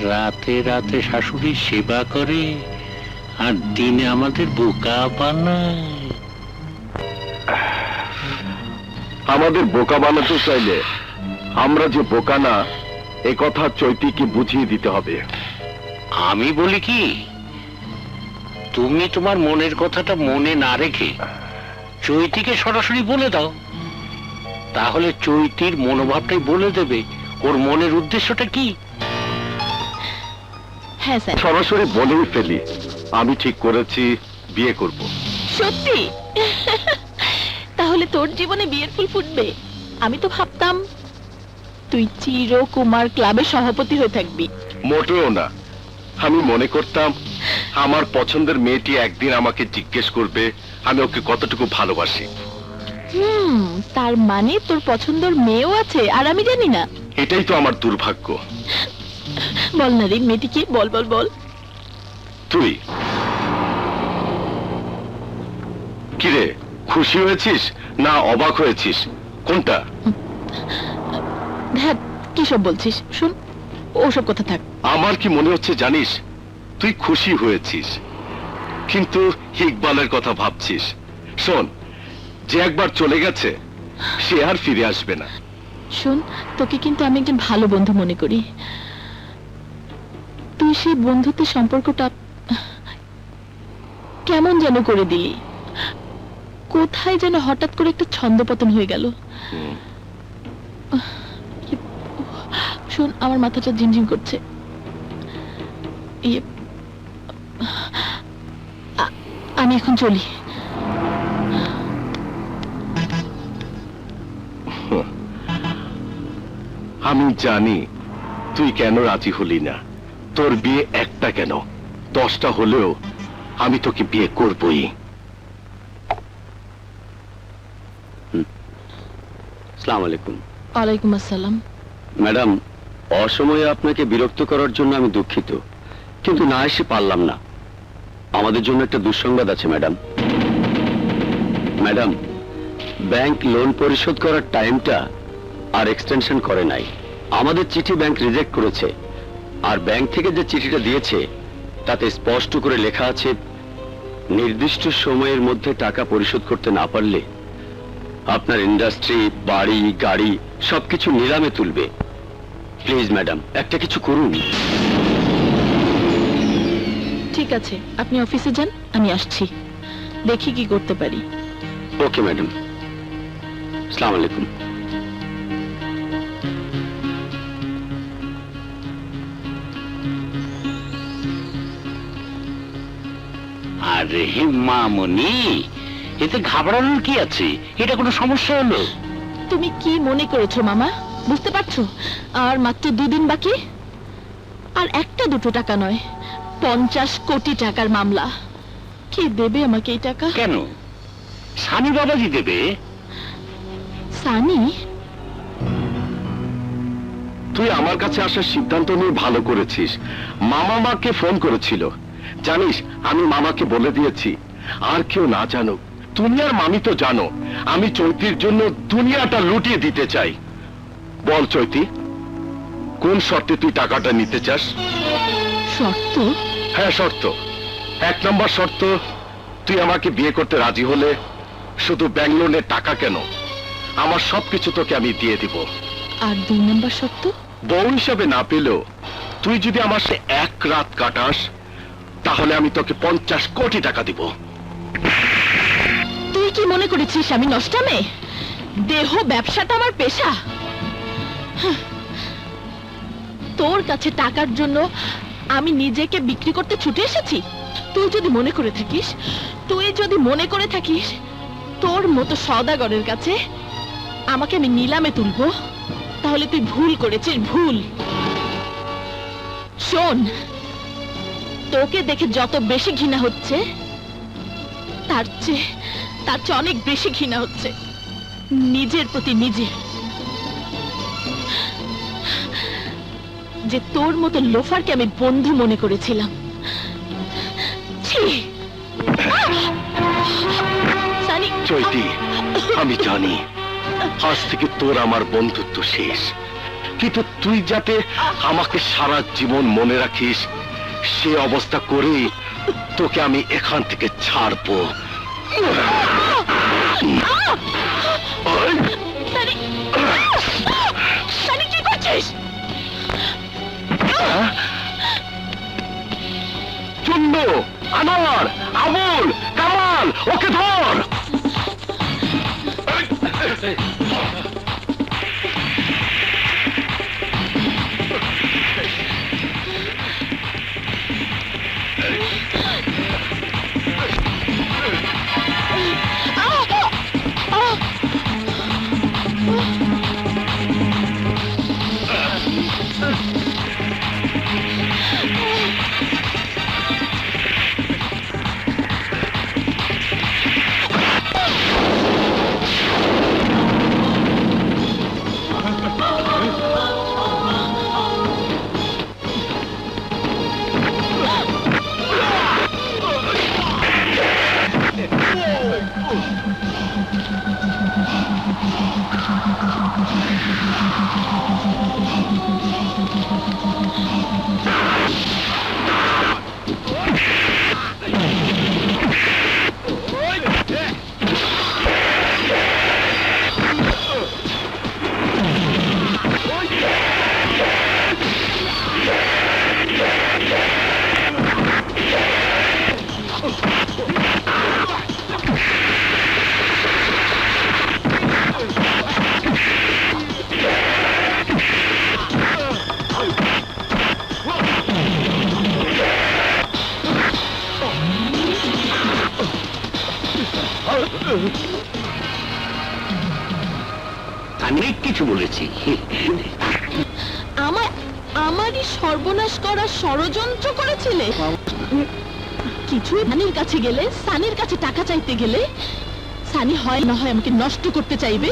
রাতে রাতে শাশুড়ির সেবা করে আর দিনে আমাদের বোকা বানায়। আমাদের বোকা বানাতে চাইলে আমরা যে বোকা না, এ কথা চৈতিকে বুঝিয়ে দিতে হবে। আমি বলি কি, তুমি তোমার মনের কথাটা মনে না রেখে চৈতিকে সরাসরি বলে দাও, তাহলে চৈতির মনোভাবটাই বলে দেবে ওর মনের উদ্দেশ্যটা কি। হ্যাঁ স্যার। সরাসরি বলেই ফেলি, আমি ঠিক করেছি, বিয়ে করব। সত্যি? তাহলে তোর জীবনে বিয়ের ফুল ফুটবে। আমি তো ভাবতাম তুই চিরকুমার ক্লাবের সভাপতি হয়ে থাকবি। মোটেও না। আমি মনে করতাম আমার পছন্দের মেয়েটি একদিন আমাকে জিজ্ঞেস করবে আমি ওকে কতটুকু ভালোবাসি। তার মানে তোর পছন্দের মেয়েও আছে আর আমি জানি না? এটাই তো আমার দুর্ভাগ্য। বল না রে, মেয়েটি কি? বল বল বল। তুই কিরে, খুশি হয়েছিস না অবাক হয়েছিস, কোনটা? ধ্যাত, কি সব বলছিস? শুন, ওসব কথা থাক। আমার কি মনে হচ্ছে জানিস, তুই খুশি হয়েছিস কিন্তু ইকবালের কথা ভাবছিস। শোন, যে একবার চলে গেছে সে আর ফিরে আসবে না। শোন, তোকে কিন্তু আমি একজন ভালো বন্ধু মনে করি। তুই সেই বন্ধুত্বের সম্পর্কটা কেমন যেন করে দিলি। কোথায় যেন হঠাৎ করে একটা ছন্দপতন হয়ে গেল। শোন, আমার মাথাটা ঝিমঝিম করছে। আমি এখন চলি। আমি জানি তুই কেন রাজি হলি না। তোর বিয়ে একটা কেন 10টা হলেও আমি তোকে বিয়ে করবই। আসসালামু আলাইকুম। ওয়ালাইকুম আসসালাম। ম্যাডাম, অসময়ে আপনাকে বিরক্ত করার জন্য আমি দুঃখিত, কিন্তু না এসে পারলাম না। আমাদের জন্য একটা দুঃসংবাদ আছে ম্যাডাম। ম্যাডাম, ব্যাংক লোন পরিশোধ করার টাইমটা আর এক্সটেনশন করে নাই। আমাদের চিঠি ব্যাংক রিজেক্ট করেছে, আর ব্যাংক থেকে যে চিঠিটা দিয়েছে তাতে স্পষ্ট করে লেখা আছে নির্দিষ্ট সময়ের মধ্যে টাকা পরিশোধ করতে না পারলে আপনার ইন্ডাস্ট্রি, বাড়ি, গাড়ি সবকিছু নিলামে তুলবে। প্লিজ ম্যাডাম, একটা কিছু করুন। ঠিক আছে, আপনি অফিসে যান, আমি আসছি, দেখি কি করতে পারি। ওকে ম্যাডাম, আসসালামু আলাইকুম। আরে মামনি, এতে ঘাবড়ানোর কি আছে? এটা কোনো সমস্যা হলো? তুমি কি মনে করেছো মামা? বুঝতে পারছো আর মাত্র 2 দিন বাকি, আর একটা দুটো টাকা নয়, 50 কোটি টাকার মামলা। কে দেবে আমাকে এই টাকা? কেন, সানি বাবাজি দেবে। সানি? তুই আমার কাছে আসার সিদ্ধান্ত নিয়ে ভালো করেছিস। মামা মাকে ফোন করেছিল, জানিস আমি মামাকে বলে দিয়েছি আর কেউ না জানুক। তুমি আর মামি তো জানো আমি চৈতির জন্য দুনিয়াটা লুটিয়ে দিতে চাই। বল চৈতি, কোন শর্তে তুই টাকাটা নিতে চাস? শর্ত? হ্যাঁ শর্ত। 1 নম্বর শর্ত, তুই আমাকে বিয়ে করতে রাজি হলে শুধু ব্যাংক লোনের টাকা কেন, আমার সবকিছু তোকে আমি দিয়ে দিব। আর 2 নম্বর শর্ত? বউ হিসাবে না পেলেও তুই যদি আমার সাথে 1 রাত কাটাস তাহলে আমি তোকে 50 কোটি টাকা দিব। তুই কি মনে করেছিস আমি নষ্টা মেয়ে? দেহ ব্যবসাটা আমার পেশা। তোর কাছে টাকার জন্য আমি নিজেকে বিক্রি করতে ছুটে এসেছি? তুই যদি মনে করে থাকিস তোর মতো সওদাগরের কাছে আমাকে আমি নিলামে তুলবো, তাহলে তুই ভুল করেছিস, ভুল। শোন, তোকে দেখে যত বেশি ঘৃণা হচ্ছে তার চেয়ে অনেক বেশি ঘৃণা হচ্ছে নিজের প্রতি নিজে। যে তোর মতো লোফারকে আমি বন্ধু মনে করেছিলাম। ছি! সানি! চৈতি, আমি জানি আজ থেকে তোর আমার বন্ধুত্ব শেষ, কিন্তু তুই যাতে আমাকে সারা জীবন মনে রাখিস সে অবস্থা করেই তোকে আমি এখান থেকে ছাড়বো। সানি! সানি, কি করছিস? চুন্নু, আনোয়ার, আবুল, কামাল, ওকে ধর। অনেক কিছু বলেছি। আমারই সর্বনাশ করার ষড়যন্ত্র করেছিলে। কিছু সানির কাছে গেলে, সানির কাছে টাকা চাইতে গেলে সানি হয় না হয় আমাকে নষ্ট করতে চাইবে।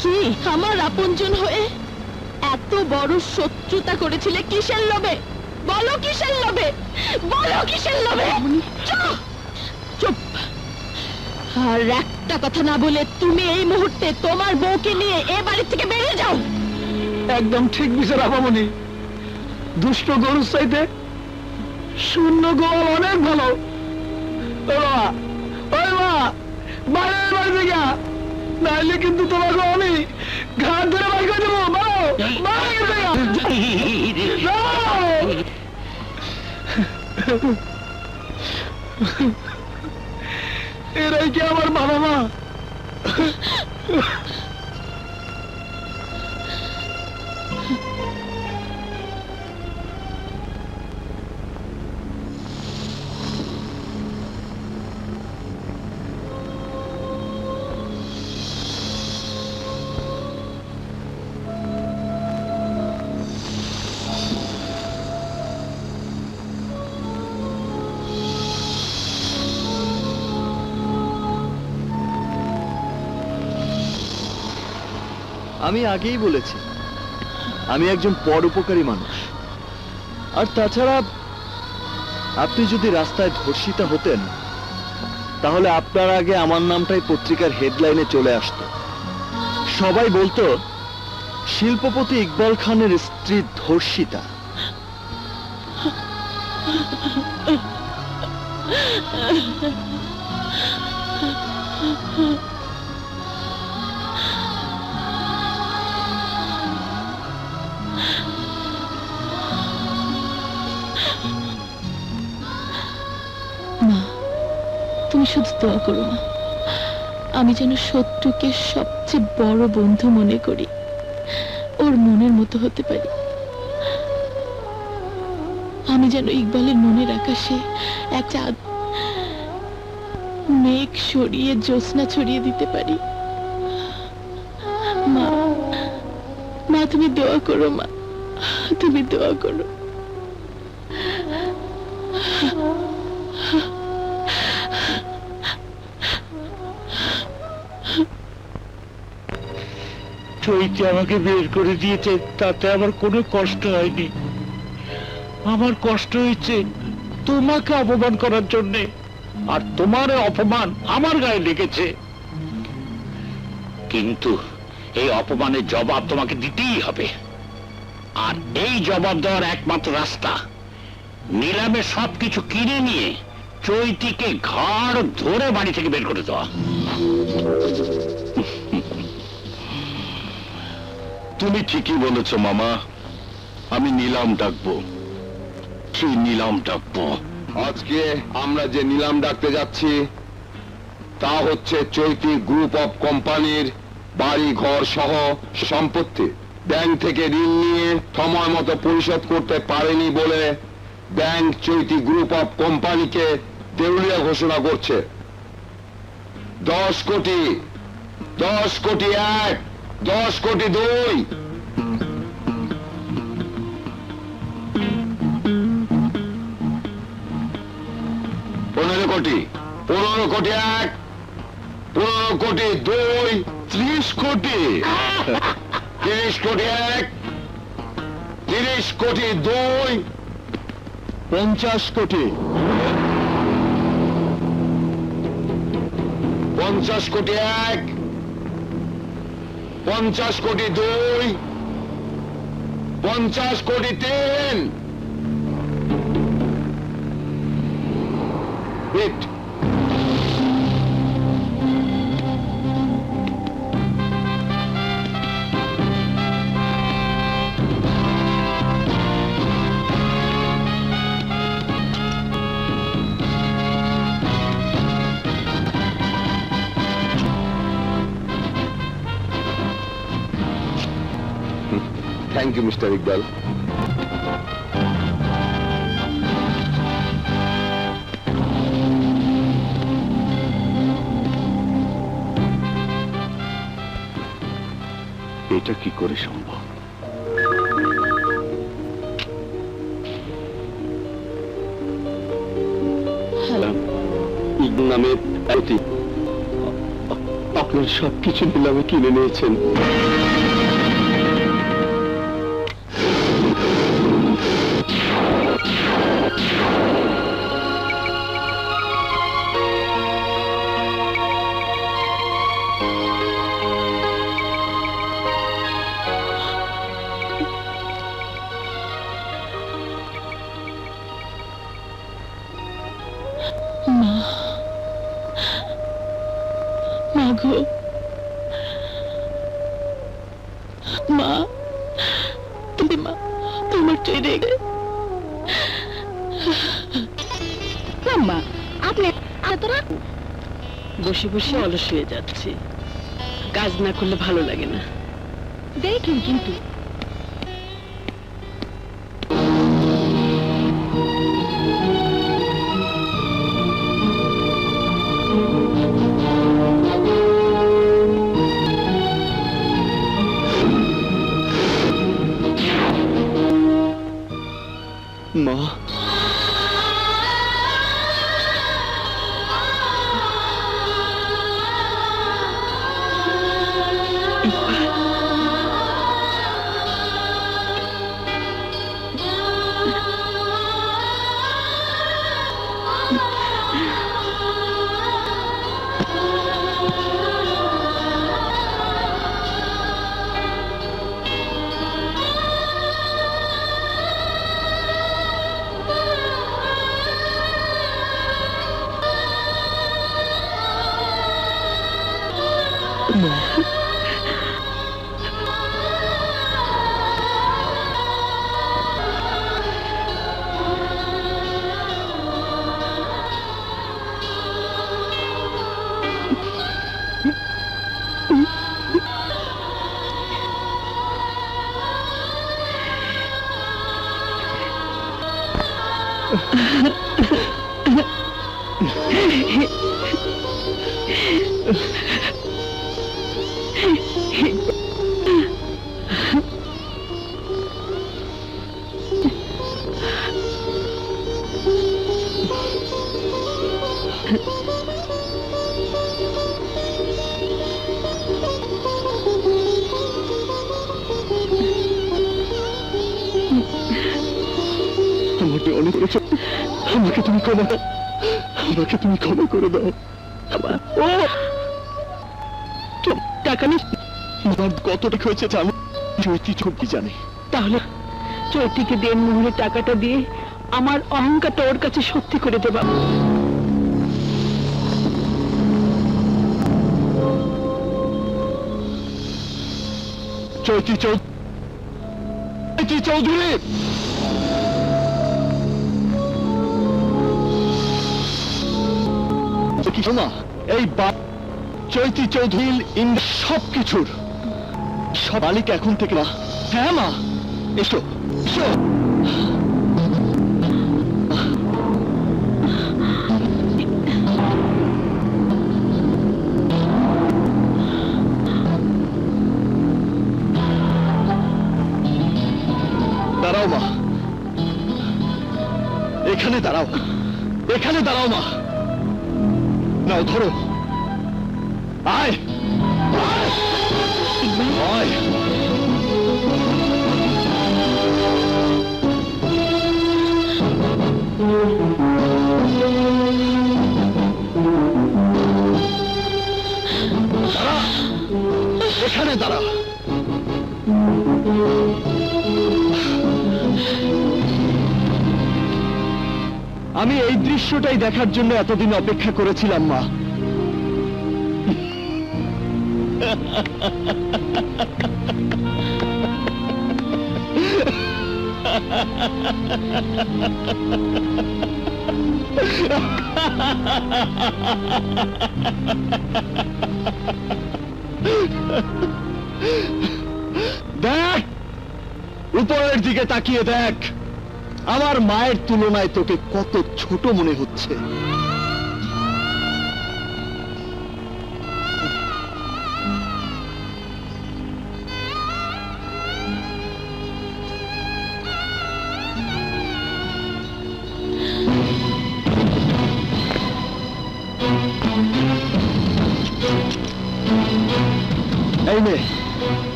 কি আমার আপনজন হয়ে এত বড় শত্রুতা করেছিলে কিসের লোভে? বলো কিসের লোভে? বলো কিসের লোভে? চুপ চুপ। আর একটা কথা না বলে তুমি এই মুহূর্তে তোমার বউকে নিয়ে এ বাড়ি থেকে বেরিয়ে যাও। একদম ঠিক বিচার আপামনি। দুষ্ট গরুর চাইতে শূন্য গোয়াল অনেক ভালো। ও মা, ওই মা, বাইরের বাড়ি থেকে নাইলে কিন্তু তোমাকে আমি ঘাট ধরে বাড়ি করে দেবো। এরাই কি আমার বাবা মা? আমি আগেই বলেছি আমি একজন পরোপকারী মানুষ। আর তাছাড়া আপনি যদি রাস্তায় ধর্ষিতা হতেন তাহলে আপনার আগে আমার নামটাই পত্রিকার হেডলাইনে চলে আসতো। সবাই বলতো শিল্পপতি ইকবাল খানের স্ত্রী ধর্ষিতা। মা, তুমি শুধু দোয়া করো মা, আমি যেন শত্রুকে সবচেয়ে বড় বন্ধু মনে করি, ওর মনের মতো হতে পারি। আমি যেন ইকবালের মনের আকাশে এক চাঁদ মেঘ সরিয়ে জ্যোৎস্না ছড়িয়ে দিতে পারি। মা, মা তুমি দোয়া করো মা, তুমি দোয়া করো। চৈতি আমাকে বের করে দিয়েছে, তাতে আমার কোনো কষ্ট হয়নি। আমার কষ্ট হয়েছে তোমাকে অপমান করার জন্যে, আর তোমার অপমান আমার গায়ে লেগেছে। কিন্তু এই অপমানের জবাব তোমাকে দিতেই হবে, আর এই জবাব দেওয়ার একমাত্র রাস্তা নিলামে সবকিছু কিনে নিয়ে চৈতিকে ঘাড় ধরে বাড়ি থেকে বের করে দেওয়া। তুমি ঠিকই বলেছ মামা, আমি নিলাম ডাকবো। কি নিলাম ডাকবো? আজকে আমরা যে নিলাম ডাকতে যাচ্ছি তা হচ্ছে চৈতি গ্রুপ অফ কোম্পানির বাড়ি ঘর সহ সম্পত্তি। ব্যাংক থেকে ঋণ নিয়ে সময় মতো পরিশোধ করতে পারেনি বলে ব্যাংক চৈতি গ্রুপ অফ কোম্পানিকে দেউলিয়া ঘোষণা করছে। 10 কোটি, 10 কোটি 1, 10 কোটি 2, 15 কোটি, 15 কোটি 1, 15 কোটি 2, 30 কোটি, 30 কোটি 1, 30 কোটি 2, 50 কোটি, 50 কোটি 1, 50 কোটি 2, 50 কোটি 3, hit. Thank you mister Iqbal. এটা কি করে সম্ভব? নামে আপনার সবকিছু নিলামে কিনে নিয়েছেন। মা গো, মা, তুমি মা তোমার চলে গে মা, আপনি এতটা বসে বসে অলস হয়ে যাচ্ছে, কাজ না করলে ভালো লাগে না। দেখেন কিন্তু মা, আমাকে অনেক করেছো, আমাকে তুমি ক্ষমা দাও, আমাকে তুমি ক্ষমা করে দাও। ও তো টাকা নিস, আমার কতটা হয়েছে জানো? চৈতি খুব কি জানে। তাহলে চৈতিকে দেন মুহূর্তে টাকাটা দিয়ে আমার অহংকারটা ওর কাছে সত্যি করে দেবা। চৈতি চৌধুরী, মা, এই চৈতি চৌধুরী সবকিছুর সব মালিক এখন থেকে। মা, হ্যাঁ মা, এসো এসো। দাঁড়াও মা, এখানে দাঁড়াও, এখানে দাঁড়াও মা। নাও ধরো, আয় আয়, আয়। দাঁড়া, এখানে দাঁড়া। আমি এই দৃশ্যটাই দেখার জন্য এতদিন অপেক্ষা করেছিলাম মা। দেখ, উপরের দিকে তাকিয়ে দেখ, আমার মায়ের তুলনায় তোকে কত ছোট মনে হচ্ছে।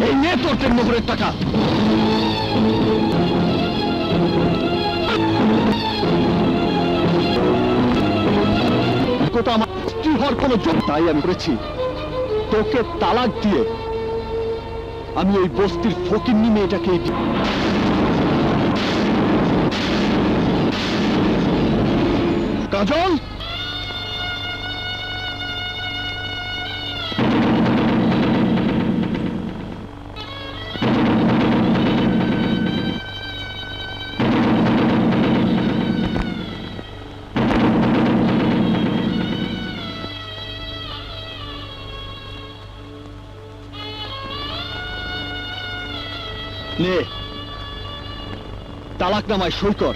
এই নে তোর 3 মোহরের টাকা। কোথা আমার স্ত্রী হওয়ার কোনো যোগ তাই আমি করেছি তোকে তালাক দিয়ে আমি ওই বস্তির ফকিন্নি মেয়েটাকে কাজল নে তালাকনামায় সই কর।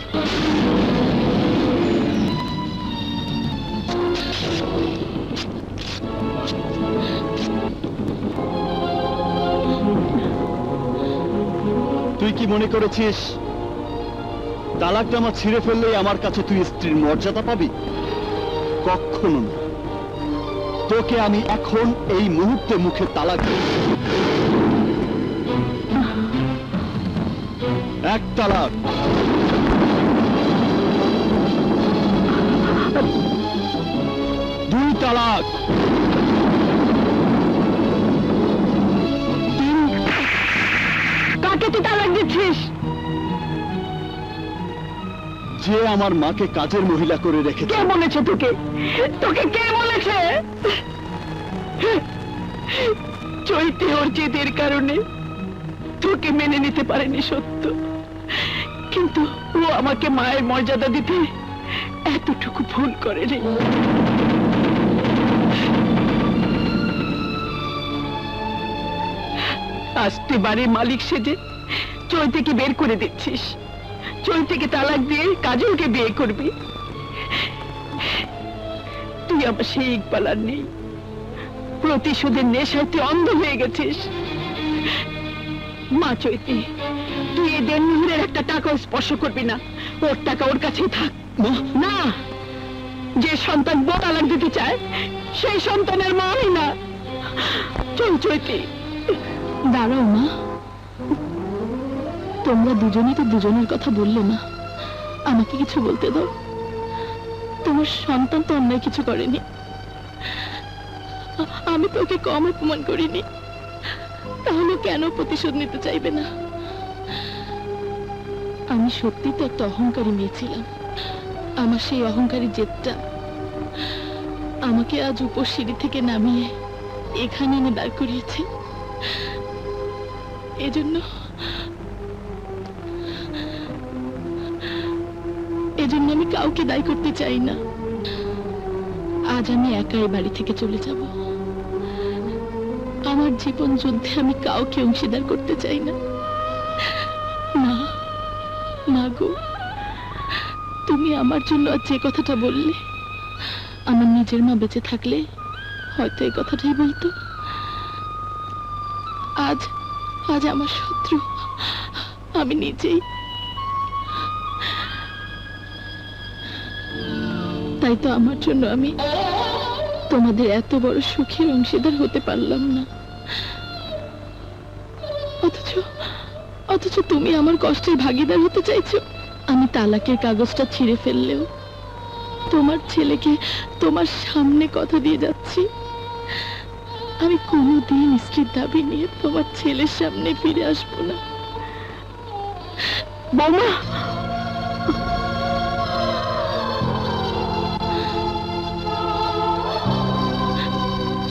তুই কি মনে করেছিস তালাকনামা ছিঁড়ে ফেললেই আমার কাছে তুই স্ত্রীর মর্যাদা পাবি? কখনো না। তোকে আমি এখন এই মুহূর্তে মুখে তালাক দেব। এক তালাক। দুই তালাক। কাকে তুই তালাক দিচ্ছিস? যে আমার মাকে কাজের মহিলা করে রেখেছে। কে বলেছে তোকে? তোকে কে বলেছে? চৈতি ওর জেদের কারণে তোকে মেনে নিতে পারেনি সত্য, কিন্তু ও আমাকে মায়ের মর্যাদা দিতে এতটুকু ভুল করেনি। আজ তুই বাড়ির মালিক সেজে চৈতিকে বের করে দিচ্ছিস, চৈতিকে তালাক দিয়ে কাজলকে বিয়ে করবি। তুই আমার সেই ইকবাল আর নেই। প্রতিশোধের নেশায় তুই অন্ধ হয়ে গেছিস। মা চৈতি, তুই এই দেনমোহরের একটা টাকাও স্পর্শ করবি না। ওর টাকা ওর কাছেই থাক। না, যে সন্তান বউ তালাক দিতে চায় সেই সন্তানের মা হয় না। চল চৈতি। দাঁড়াও মা, তোমরা দুজনেই তো দুজনের কথা বললে না, আমাকে কিছু বলতে দাও। তোমার সন্তান তো অন্যায় কিছু করেনি, আমি তো ওকে কম অপমান করিনি, তাহলে কেন প্রতিশোধ নিতে চাইবে না? আমি সত্যি তো একটা অহংকারী মেয়ে ছিলাম। আমার সেই অহংকারী জেদটা আমাকে আজ উপর সিঁড়ি থেকে নামিয়ে এখানে এনে দাঁড় করিয়েছে। এজন্য আমি কাউকে দায়ী করতে চাই না। আজ আমি একাই বাড়ি থেকে চলে যাব। আমার জীবন যুদ্ধে আমি কাউকে অংশীদার করতে চাই না। মা, মা গো, তুমি আমার জন্য আজ যে কথাটা বললে, আমার নিজের মা বেঁচে থাকলে হয়তো এই কথাটাই বলতো। আজ আজ আমার শত্রু আমি নিজেই। তাই তো আমার জন্য আমি তোমাদের এত বড় সুখের অংশীদার হতে পারলাম না। অথচ তুমি আমার কষ্টের ভাগিদার হতে চাইছো। আমি তালাকের কাগজটা ছিঁড়ে ফেললেও তোমার ছেলেকে তোমার সামনে কথা দিয়ে যাচ্ছি, আমি কোনোদিন স্ত্রীর দাবি নিয়ে তোমার ছেলের সামনে ফিরে আসবো না। বৌমা,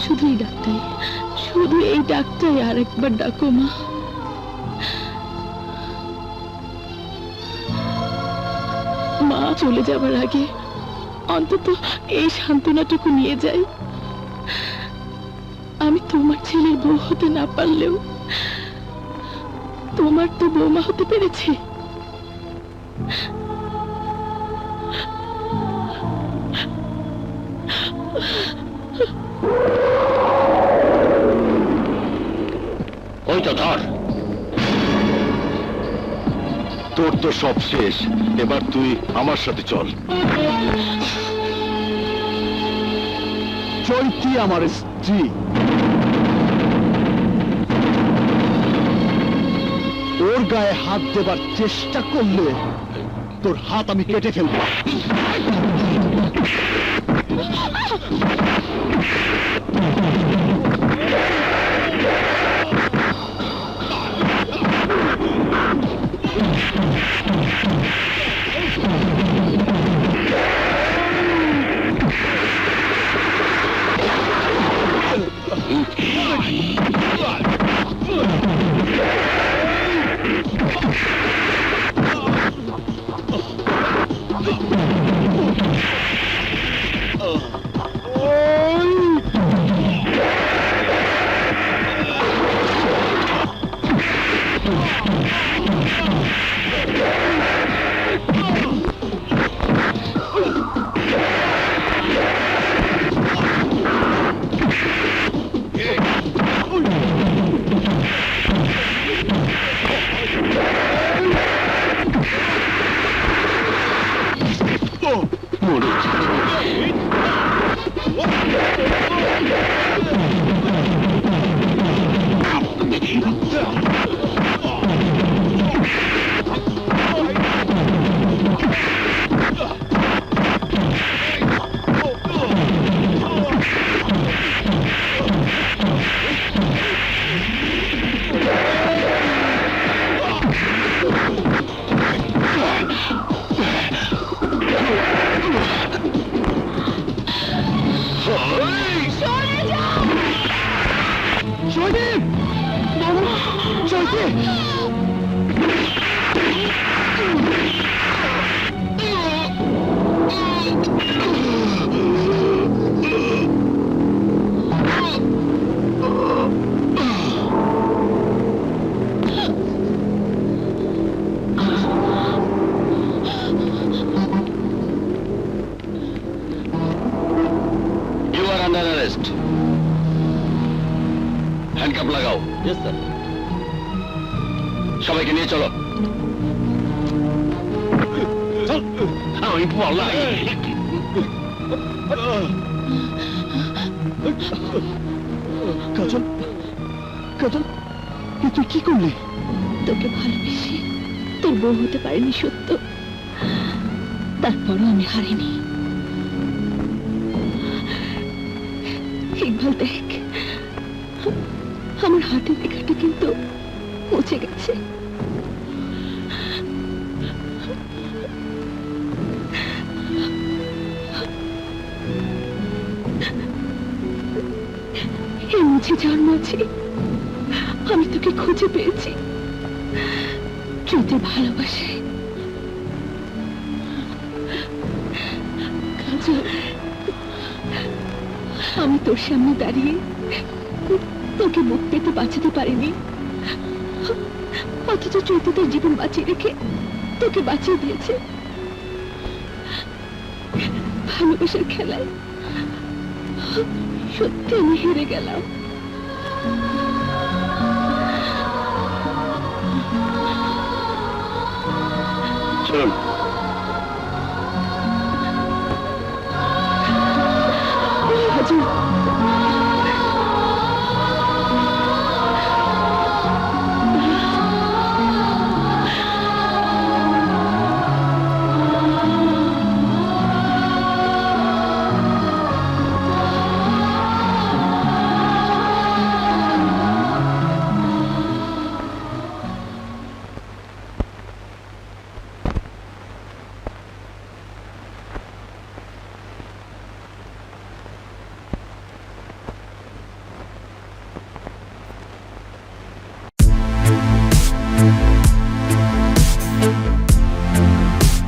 শুধু এই ডাকটাই, শুধু এই ডাকটাই আরেকবার ডাকো মা। মা চলে যাবার আগে অন্তত এই সান্ত্বনাটুকু নিয়ে যাই। আমি তোমার ছেলের বউ হতে না পারলেও তোমার তো বৌমা হতে পেরেছি। ওই তো ধর। তোর তো সব শেষ, এবার তুই আমার সাথে চল। চৈতি আমার স্ত্রী। ওর গায়ে হাত দেবার চেষ্টা করলে তোর হাত আমি কেটে ফেলবো। You are under arrest. Handcuff লাগাও। Yes, sir. সবাইকে নিয়ে চলো। আমি পলাই। কাজল, কাজল, তুই কি করলি? তোকে ভালোবেসে তোর বউ হতে পারিনি সত্য, তারপরও আমি হারিনি। ইকবাল দেখ, আমার হাতের লেখাটা কিন্তু মুছে গেছে। এই মুছে যাওয়ার মাঝে আমি তোকে খুঁজে পেয়েছি। চৈতের ভালোবাসায় কাজল, আমি তোর সামনে দাঁড়িয়ে তোকে মুখ পেতে বাঁচাতে পারিনি, অথচ চৈতে তোর জীবন বাঁচিয়ে রেখে তোকে বাঁচিয়ে দিয়েছে। ভালোবাসার খেলায় সত্যি আমি হেরে গেলাম। চলুন।